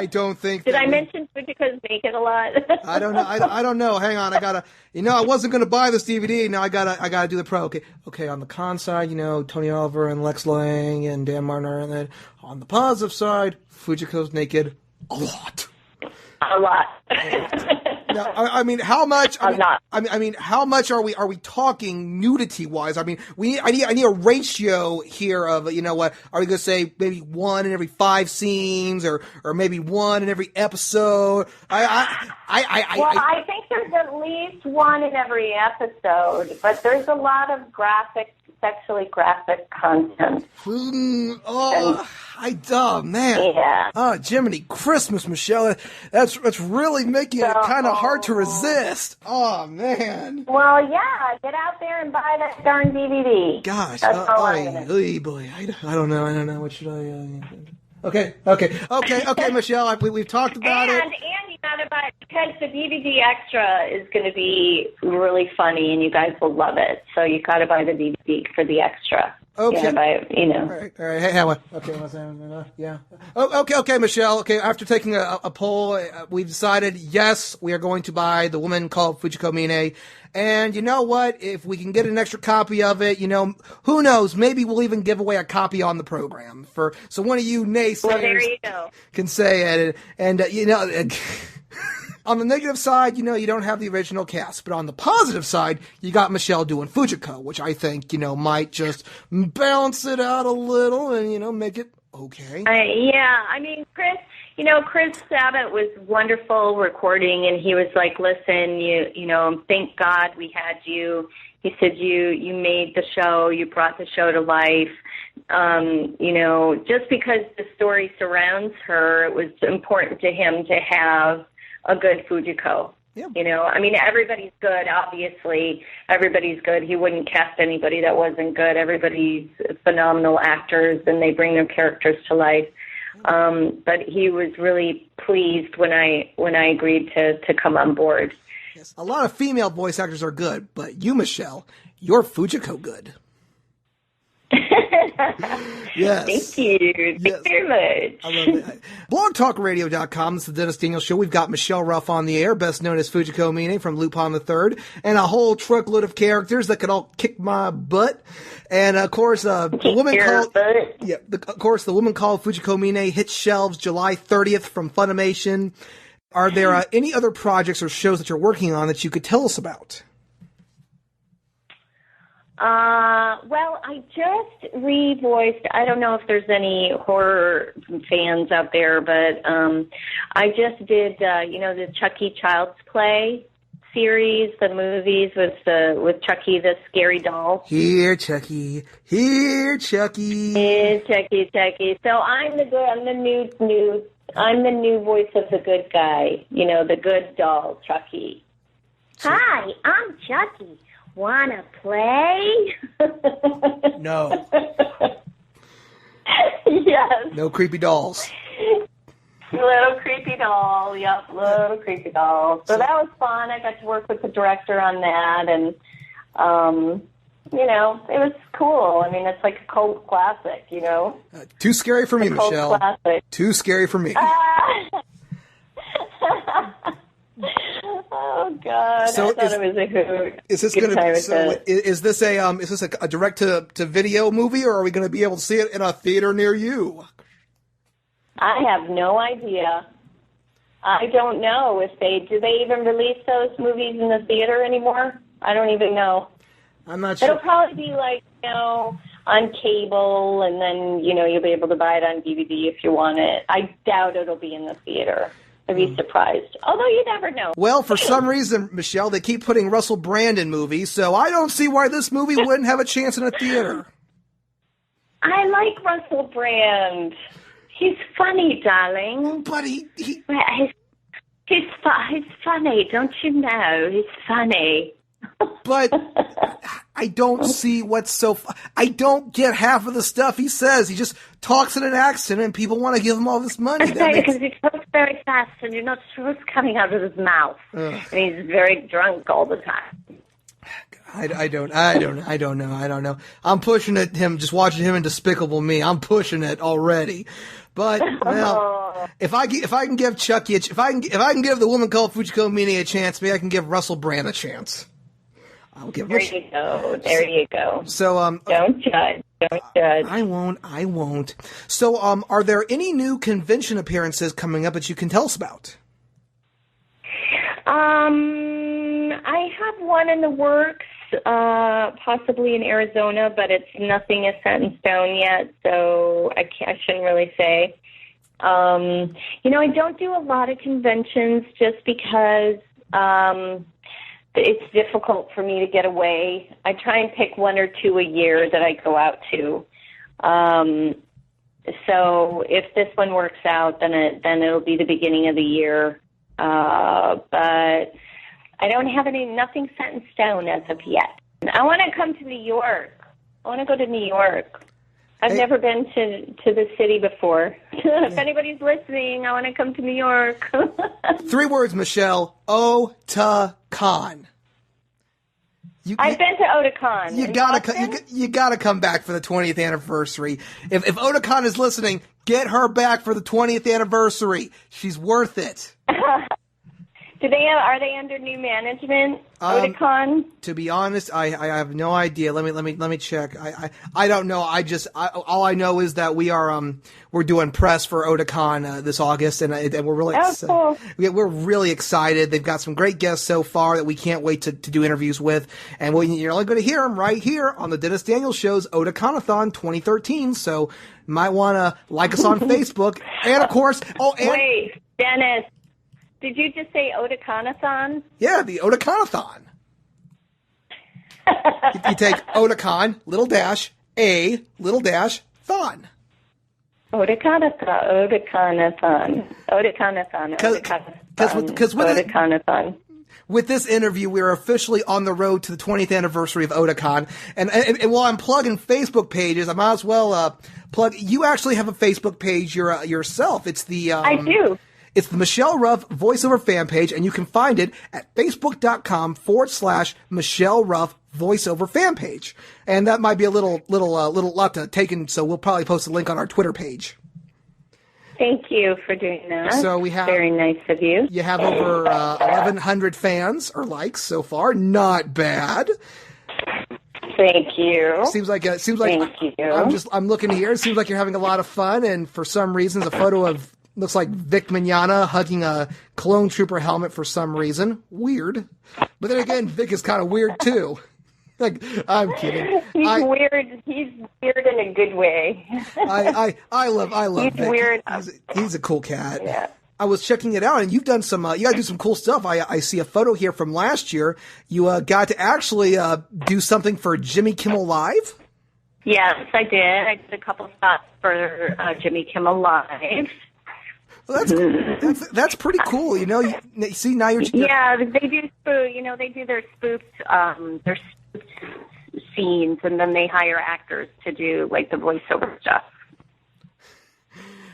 don't think. Did I mention Fujiko's naked a lot? I don't know. I don't know. Hang on. I gotta. I wasn't gonna buy this DVD. Now I gotta do the pro. Okay. On the con side, Tony Oliver and Lex Lang and Dan Martin, and then on the positive side, Fujiko's naked a lot. A lot. Now, I mean, how much? Not. How much are we talking nudity wise? I mean, I need a ratio here of what are we going to say? Maybe 1 in every 5 scenes, or maybe 1 in every episode. I think there's at least 1 in every episode, but there's a lot of sexually graphic content. Man. Yeah. Oh, Jiminy Christmas, Michelle. That's really making it kind of hard to resist. Oh, man. Well, yeah. Get out there and buy that darn DVD. Gosh. That's all I'm gonna boy. I don't know. What should I... Okay, Michelle. We've talked about it. And you gotta buy, because the DVD extra is going to be really funny, and you guys will love it. So you gotta buy the DVD for the extra. Okay. All right. Hey, okay. Yeah. Okay, Michelle. Okay, after taking a poll, we've decided, yes, we are going to buy The Woman Called Fujiko Mine. And you know what? If we can get an extra copy of it, who knows? Maybe we'll even give away a copy on the program. So one of you naysayers there you go. can say it. And on the negative side, you don't have the original cast. But on the positive side, you got Michelle doing Fujiko, which I think, might just balance it out a little and, make it okay. Chris Sabat was wonderful recording, and he was like, listen, thank God we had you. He said, you made the show, you brought the show to life. Just because the story surrounds her, it was important to him to have a good Fujiko. Yeah. Everybody's good, obviously. Everybody's good. He wouldn't cast anybody that wasn't good. Everybody's phenomenal actors, and they bring their characters to life. But he was really pleased when I agreed to come on board. Yes. A lot of female voice actors are good, but you, Michelle, you're Fujiko good. Yes. Thank you. Thank you very much. I love it. BlogTalkRadio.com. This is the Dennis Daniel Show. We've got Michelle Ruff on the air, best known as Fujiko Mine from Lupin the Third, and a whole truckload of characters that could all kick my butt. And of course, the Woman Called Fujiko Mine hits shelves July 30th from Funimation. Are there any other projects or shows that you're working on that you could tell us about? Well, I just revoiced, I don't know if there's any horror fans out there, but I just did, the Chucky Child's Play series, the movies with Chucky the scary doll. Here, Chucky. Here, Chucky. Here, Chucky. So I'm the new voice of the good guy, the good doll, Chucky. Hi, I'm Chucky. Wanna play? No. Yes. No creepy dolls. Little creepy doll. Yep, little creepy doll. So that was fun. I got to work with the director on that, and it was cool. It's like a cult classic, Too scary for me, Michelle. Classic. Too scary for me. Oh God! So I thought it was a hoot. Is this going to? Is this a direct to video movie, or are we going to be able to see it in a theater near you? I have no idea. I don't know if do they even release those movies in the theater anymore? I don't even know. I'm not sure. It'll probably be like on cable, and then you'll be able to buy it on DVD if you want it. I doubt it'll be in the theater. I'd be surprised. Although you never know. Well, for some reason, Michelle, they keep putting Russell Brand in movies, so I don't see why this movie wouldn't have a chance in a theater. I like Russell Brand. He's funny, darling. But he's funny, don't you know? He's funny. But I don't see what's so... I don't get half of the stuff he says. He just talks in an accent, and people want to give him all this money. Because he talks very fast, and you're not sure what's coming out of his mouth. And he's very drunk all the time. I don't know. I'm pushing it. Just watching him in Despicable Me. I'm pushing it already. But well, if I can give Chucky, if I can give The Woman Called Fujiko Mine a chance, maybe I can give Russell Brand a chance. I'll give. There you go. There you go. So don't judge. Don't judge. I won't. So are there any new convention appearances coming up that you can tell us about? I have one in the works, possibly in Arizona, but nothing is set in stone yet, so I shouldn't really say. I don't do a lot of conventions just because it's difficult for me to get away. I try and pick one or two a year that I go out to. So if this one works out, then it'll be the beginning of the year. But I don't have nothing set in stone as of yet. I want to come to New York. I want to go to New York. I've never been to the city before. If anybody's listening, I want to come to New York. 3 words, Michelle. Otakon. I've been to Otakon. You gotta come back for the 20th anniversary. If Otakon is listening, get her back for the 20th anniversary. She's worth it. Are they under new management, Otakon? To be honest, I have no idea. Let me check. I don't know. All I know is that we're doing press for Otakon this August, and we're really cool. We're really excited. They've got some great guests so far that we can't wait to do interviews with, and you're only going to hear them right here on the Dennis Daniels Show's Otakonathon 2013. So you might want to like us on Facebook, and of course, wait, Dennis. Did you just say Otakonathon? Yeah, the Otakonathon. you take Otakon, little dash, a, little dash, thon. Otakonathon. Otakonathon. With this interview, we're officially on the road to the 20th anniversary of Otakon. And while I'm plugging Facebook pages, I might as well plug. You actually have a Facebook page yourself. It's the I do. It's the Michelle Ruff voiceover fan page, and you can find it at facebook.com/Michelle Ruff voiceover fan page. And that might be a little lot to take in, so we'll probably post a link on our Twitter page. Thank you for doing that. So we have very nice of you. You have over 1,100 fans or likes so far. Not bad. Thank you. Seems like Thank you. I'm looking here. It seems like you're having a lot of fun, and for some reasons, a photo of looks like Vic Mignogna hugging a clone trooper helmet for some reason. Weird. But then again, Vic is kind of weird too. Like, I'm kidding. He's weird. He's weird in a good way. I love He's Vic. Weird. He's a cool cat. Yeah. I was checking it out, and you've done some. You got to do some cool stuff. I see a photo here from last year. You got to actually do something for Jimmy Kimmel Live. Yes, I did. I did a couple spots for Jimmy Kimmel Live. Well, that's pretty cool. You know, see now you're. Yeah, they do. They do their spoofed scenes, and then they hire actors to do like the voiceover stuff.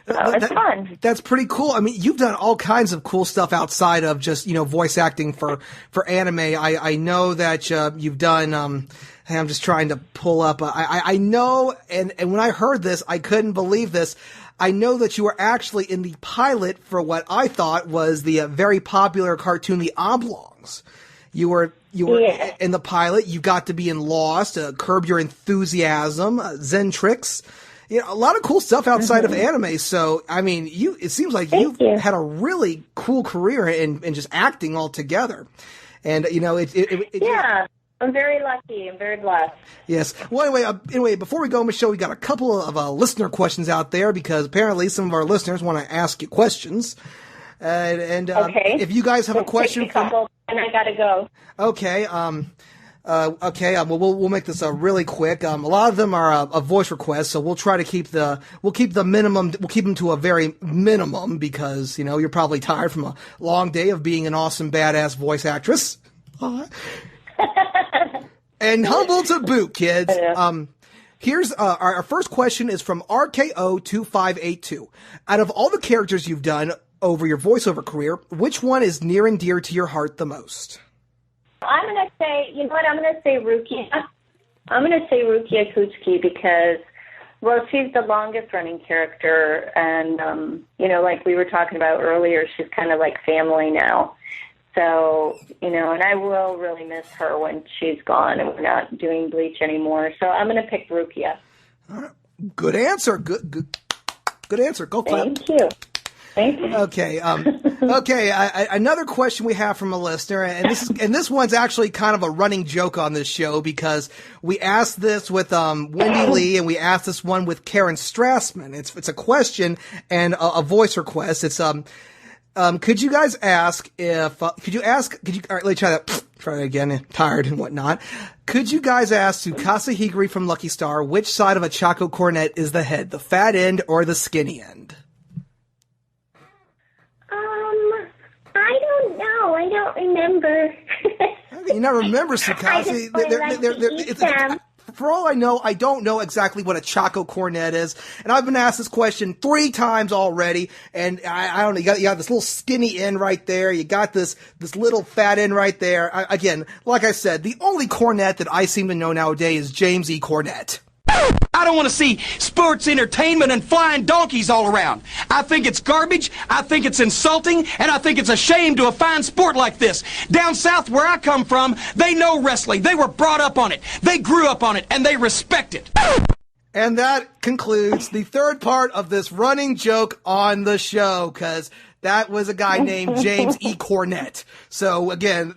So it's fun. That's pretty cool. I mean, you've done all kinds of cool stuff outside of just voice acting for anime. I know that you've done. I'm just trying to pull up. I know, and when I heard this, I couldn't believe this. I know that you were actually in the pilot for what I thought was the very popular cartoon, The Oblongs. You were in the pilot. You got to be in Lost, Curb Your Enthusiasm, Zentrix. A lot of cool stuff outside of anime. So, I mean, it seems like you've had a really cool career in just acting altogether. And, yeah. I'm very lucky. I'm very blessed. Yes. Well, anyway, before we go, Michelle, we got a couple of listener questions out there because apparently some of our listeners want to ask you questions. Okay. If you guys have a question, and I gotta go. Okay. We'll make this really quick. A lot of them are a voice request, so we'll try to keep the minimum. We'll keep them to a very minimum because you're probably tired from a long day of being an awesome badass voice actress. And humble to boot, kids. Here's our first question is from RKO2582. Out of all the characters you've done over your voiceover career, which one is near and dear to your heart the most? I'm going to say, I'm going to say Rukia. I'm going to say Rukia Kuchiki because, well, she's the longest running character. And, like we were talking about earlier, she's kind of like family now. So, and I will really miss her when she's gone and we're not doing Bleach anymore. So I'm going to pick Rukia. All right. Good answer. Good answer. Go clap. Thank you. Okay. Another question we have from a listener, and this one's actually kind of a running joke on this show because we asked this with Wendy Lee and we asked this one with Karen Strassman. It's a question and a voice request. It's could you guys ask if all right, let me try that. Try it again. Tired and whatnot. Could you guys ask Tsukasa Higuri from Lucky Star which side of a Chaco cornet is the head, the fat end or the skinny end? I don't know. I don't remember. You never remember Tsukasa. for all I know, I don't know exactly what a Choco Cornet is. And I've been asked this question 3 times already. And I don't know, you got this little skinny end right there. You got this little fat end right there. Again, like I said, the only cornet that I seem to know nowadays is James E. Cornet. I don't want to see sports entertainment and flying donkeys all around. I think it's garbage, I think it's insulting, and I think it's a shame to a fine sport like this. Down south where I come from, they know wrestling. They were brought up on it. They grew up on it, and they respect it. And that concludes the third part of this running joke on the show, because that was a guy named James E. Cornet. So again,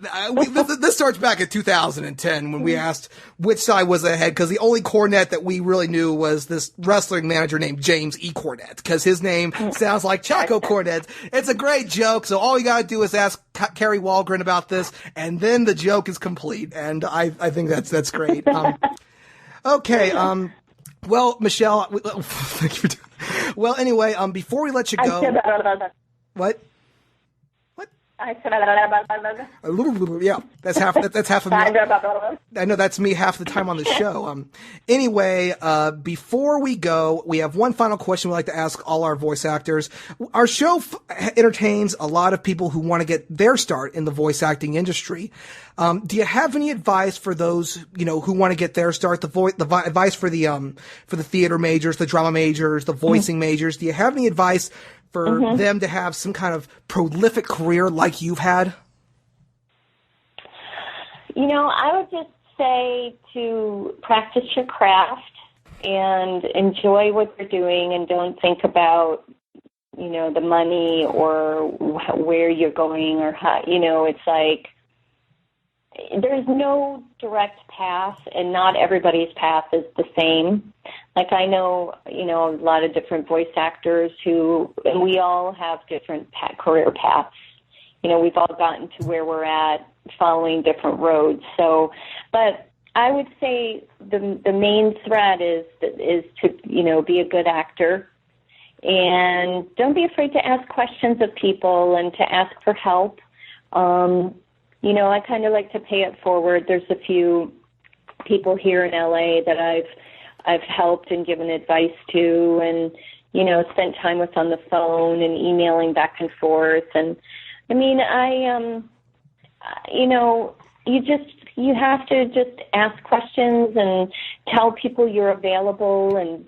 this starts back in 2010 when we asked which side was ahead, because the only Cornet that we really knew was this wrestling manager named James E. Cornet, because his name sounds like Choco Cornet. It's a great joke, so all you gotta do is ask Carrie Walgren about this, and then the joke is complete. And I think that's great. Okay, well, Michelle, thank you for doing that. Well, anyway, before we let you go. What? Yeah, that's half of me. I know that's me half the time on the show. Anyway, before we go, we have one final question we'd like to ask all our voice actors. Our show entertains a lot of people who want to get their start in the voice acting industry. Do you have any advice for those, who want to get their start? Advice for the theater majors, the drama majors, the voicing majors. Do you have any advice for them to have some kind of prolific career like you've had? I would just say to practice your craft and enjoy what you're doing, and don't think about, the money or where you're going or how, it's like there's no direct path, and not everybody's path is the same. Like I know, a lot of different voice actors and we all have different career paths. We've all gotten to where we're at following different roads. So, but I would say the main thread is to, be a good actor, and don't be afraid to ask questions of people and to ask for help. I kind of like to pay it forward. There's a few people here in LA that I've helped and given advice to, and spent time with on the phone and emailing back and forth. And I mean, you have to just ask questions and tell people you're available, and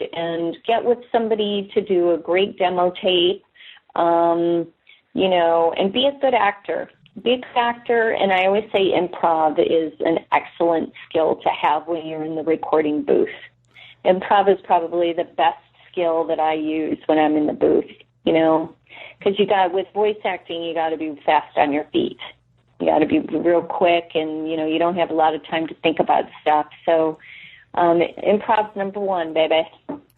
get with somebody to do a great demo tape, and be a good actor. Be a good actor, and I always say improv is an excellent skill to have when you're in the recording booth. Improv is probably the best skill that I use when I'm in the booth, because with voice acting, you got to be fast on your feet. You got to be real quick, and, you don't have a lot of time to think about stuff. So improv's number one, baby.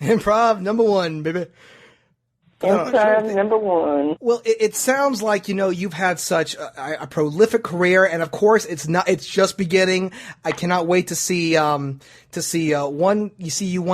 Improv number one, baby. Number one. Well, it sounds like, you've had such a prolific career, and of course it's just beginning. I cannot wait to see you one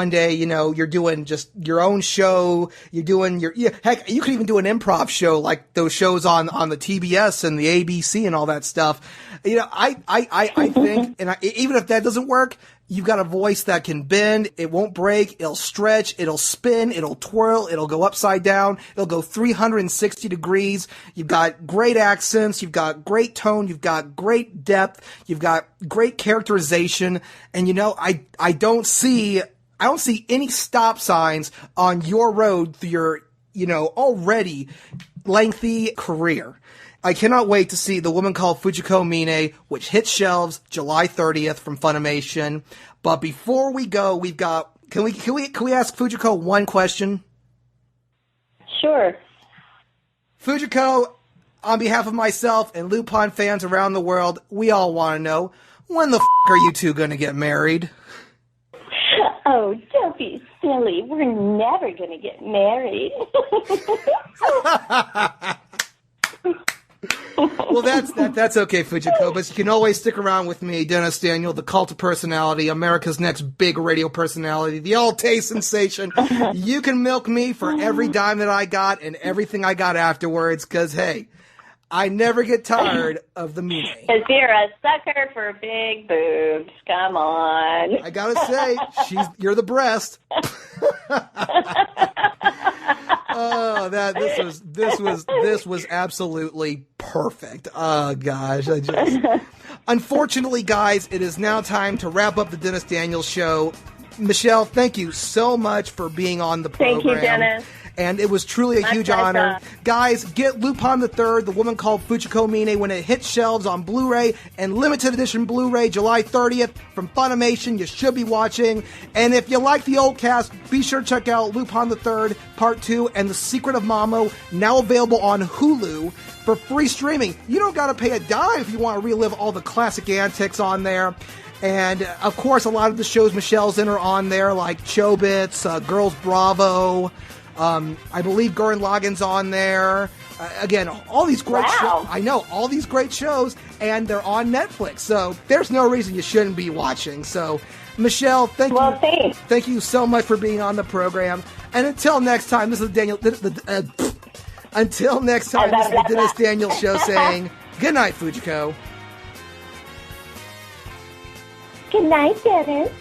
day, you're doing just your own show. You're doing heck, you could even do an improv show like those shows on the TBS and the ABC and all that stuff. I think, and even if that doesn't work, you've got a voice that can bend. It won't break. It'll stretch. It'll spin. It'll twirl. It'll go upside down. It'll go 360 degrees. You've got great accents. You've got great tone. You've got great depth. You've got great characterization. And I don't see any stop signs on your road through your, already lengthy career. I cannot wait to see The Woman Called Fujiko Mine, which hits shelves July 30th from Funimation. But before we go, we've got, can we ask Fujiko one question? Sure. Fujiko, on behalf of myself and Lupin fans around the world, we all want to know, when the are you two going to get married? Oh, don't be silly. We're never going to get married. Well, that's okay, Fujiko, but you can always stick around with me, Dennis Daniel, the cult of personality, America's next big radio personality, the all-taste sensation. You can milk me for every dime that I got and everything I got afterwards, because, hey, I never get tired of the Mine. Because you're a sucker for big boobs. Come on. I gotta say, you're the breast. Oh, this was absolutely perfect. Oh gosh, unfortunately, guys, it is now time to wrap up the Dennis Daniels Show. Michelle, thank you so much for being on the program. Thank you, Dennis. And it was truly a huge honor. Guys, get Lupin the Third, The Woman Called Fujiko Mine, when it hits shelves on Blu-ray and limited edition Blu-ray July 30th from Funimation. You should be watching. And if you like the old cast, be sure to check out Lupin the Third Part 2 and The Secret of Mamo, now available on Hulu for free streaming. You don't got to pay a dime if you want to relive all the classic antics on there. And, of course, a lot of the shows Michelle's in are on there, like Chobits, Girls Bravo. I believe Gurren Lagan's on there. Again, all these great shows. I know, all these great shows, and they're on Netflix. So there's no reason you shouldn't be watching. So, Michelle, thank you so much for being on the program. And until next time, this is until next time, this is the Dennis Daniels Show saying, good night, Fujiko. Good night, Dennis.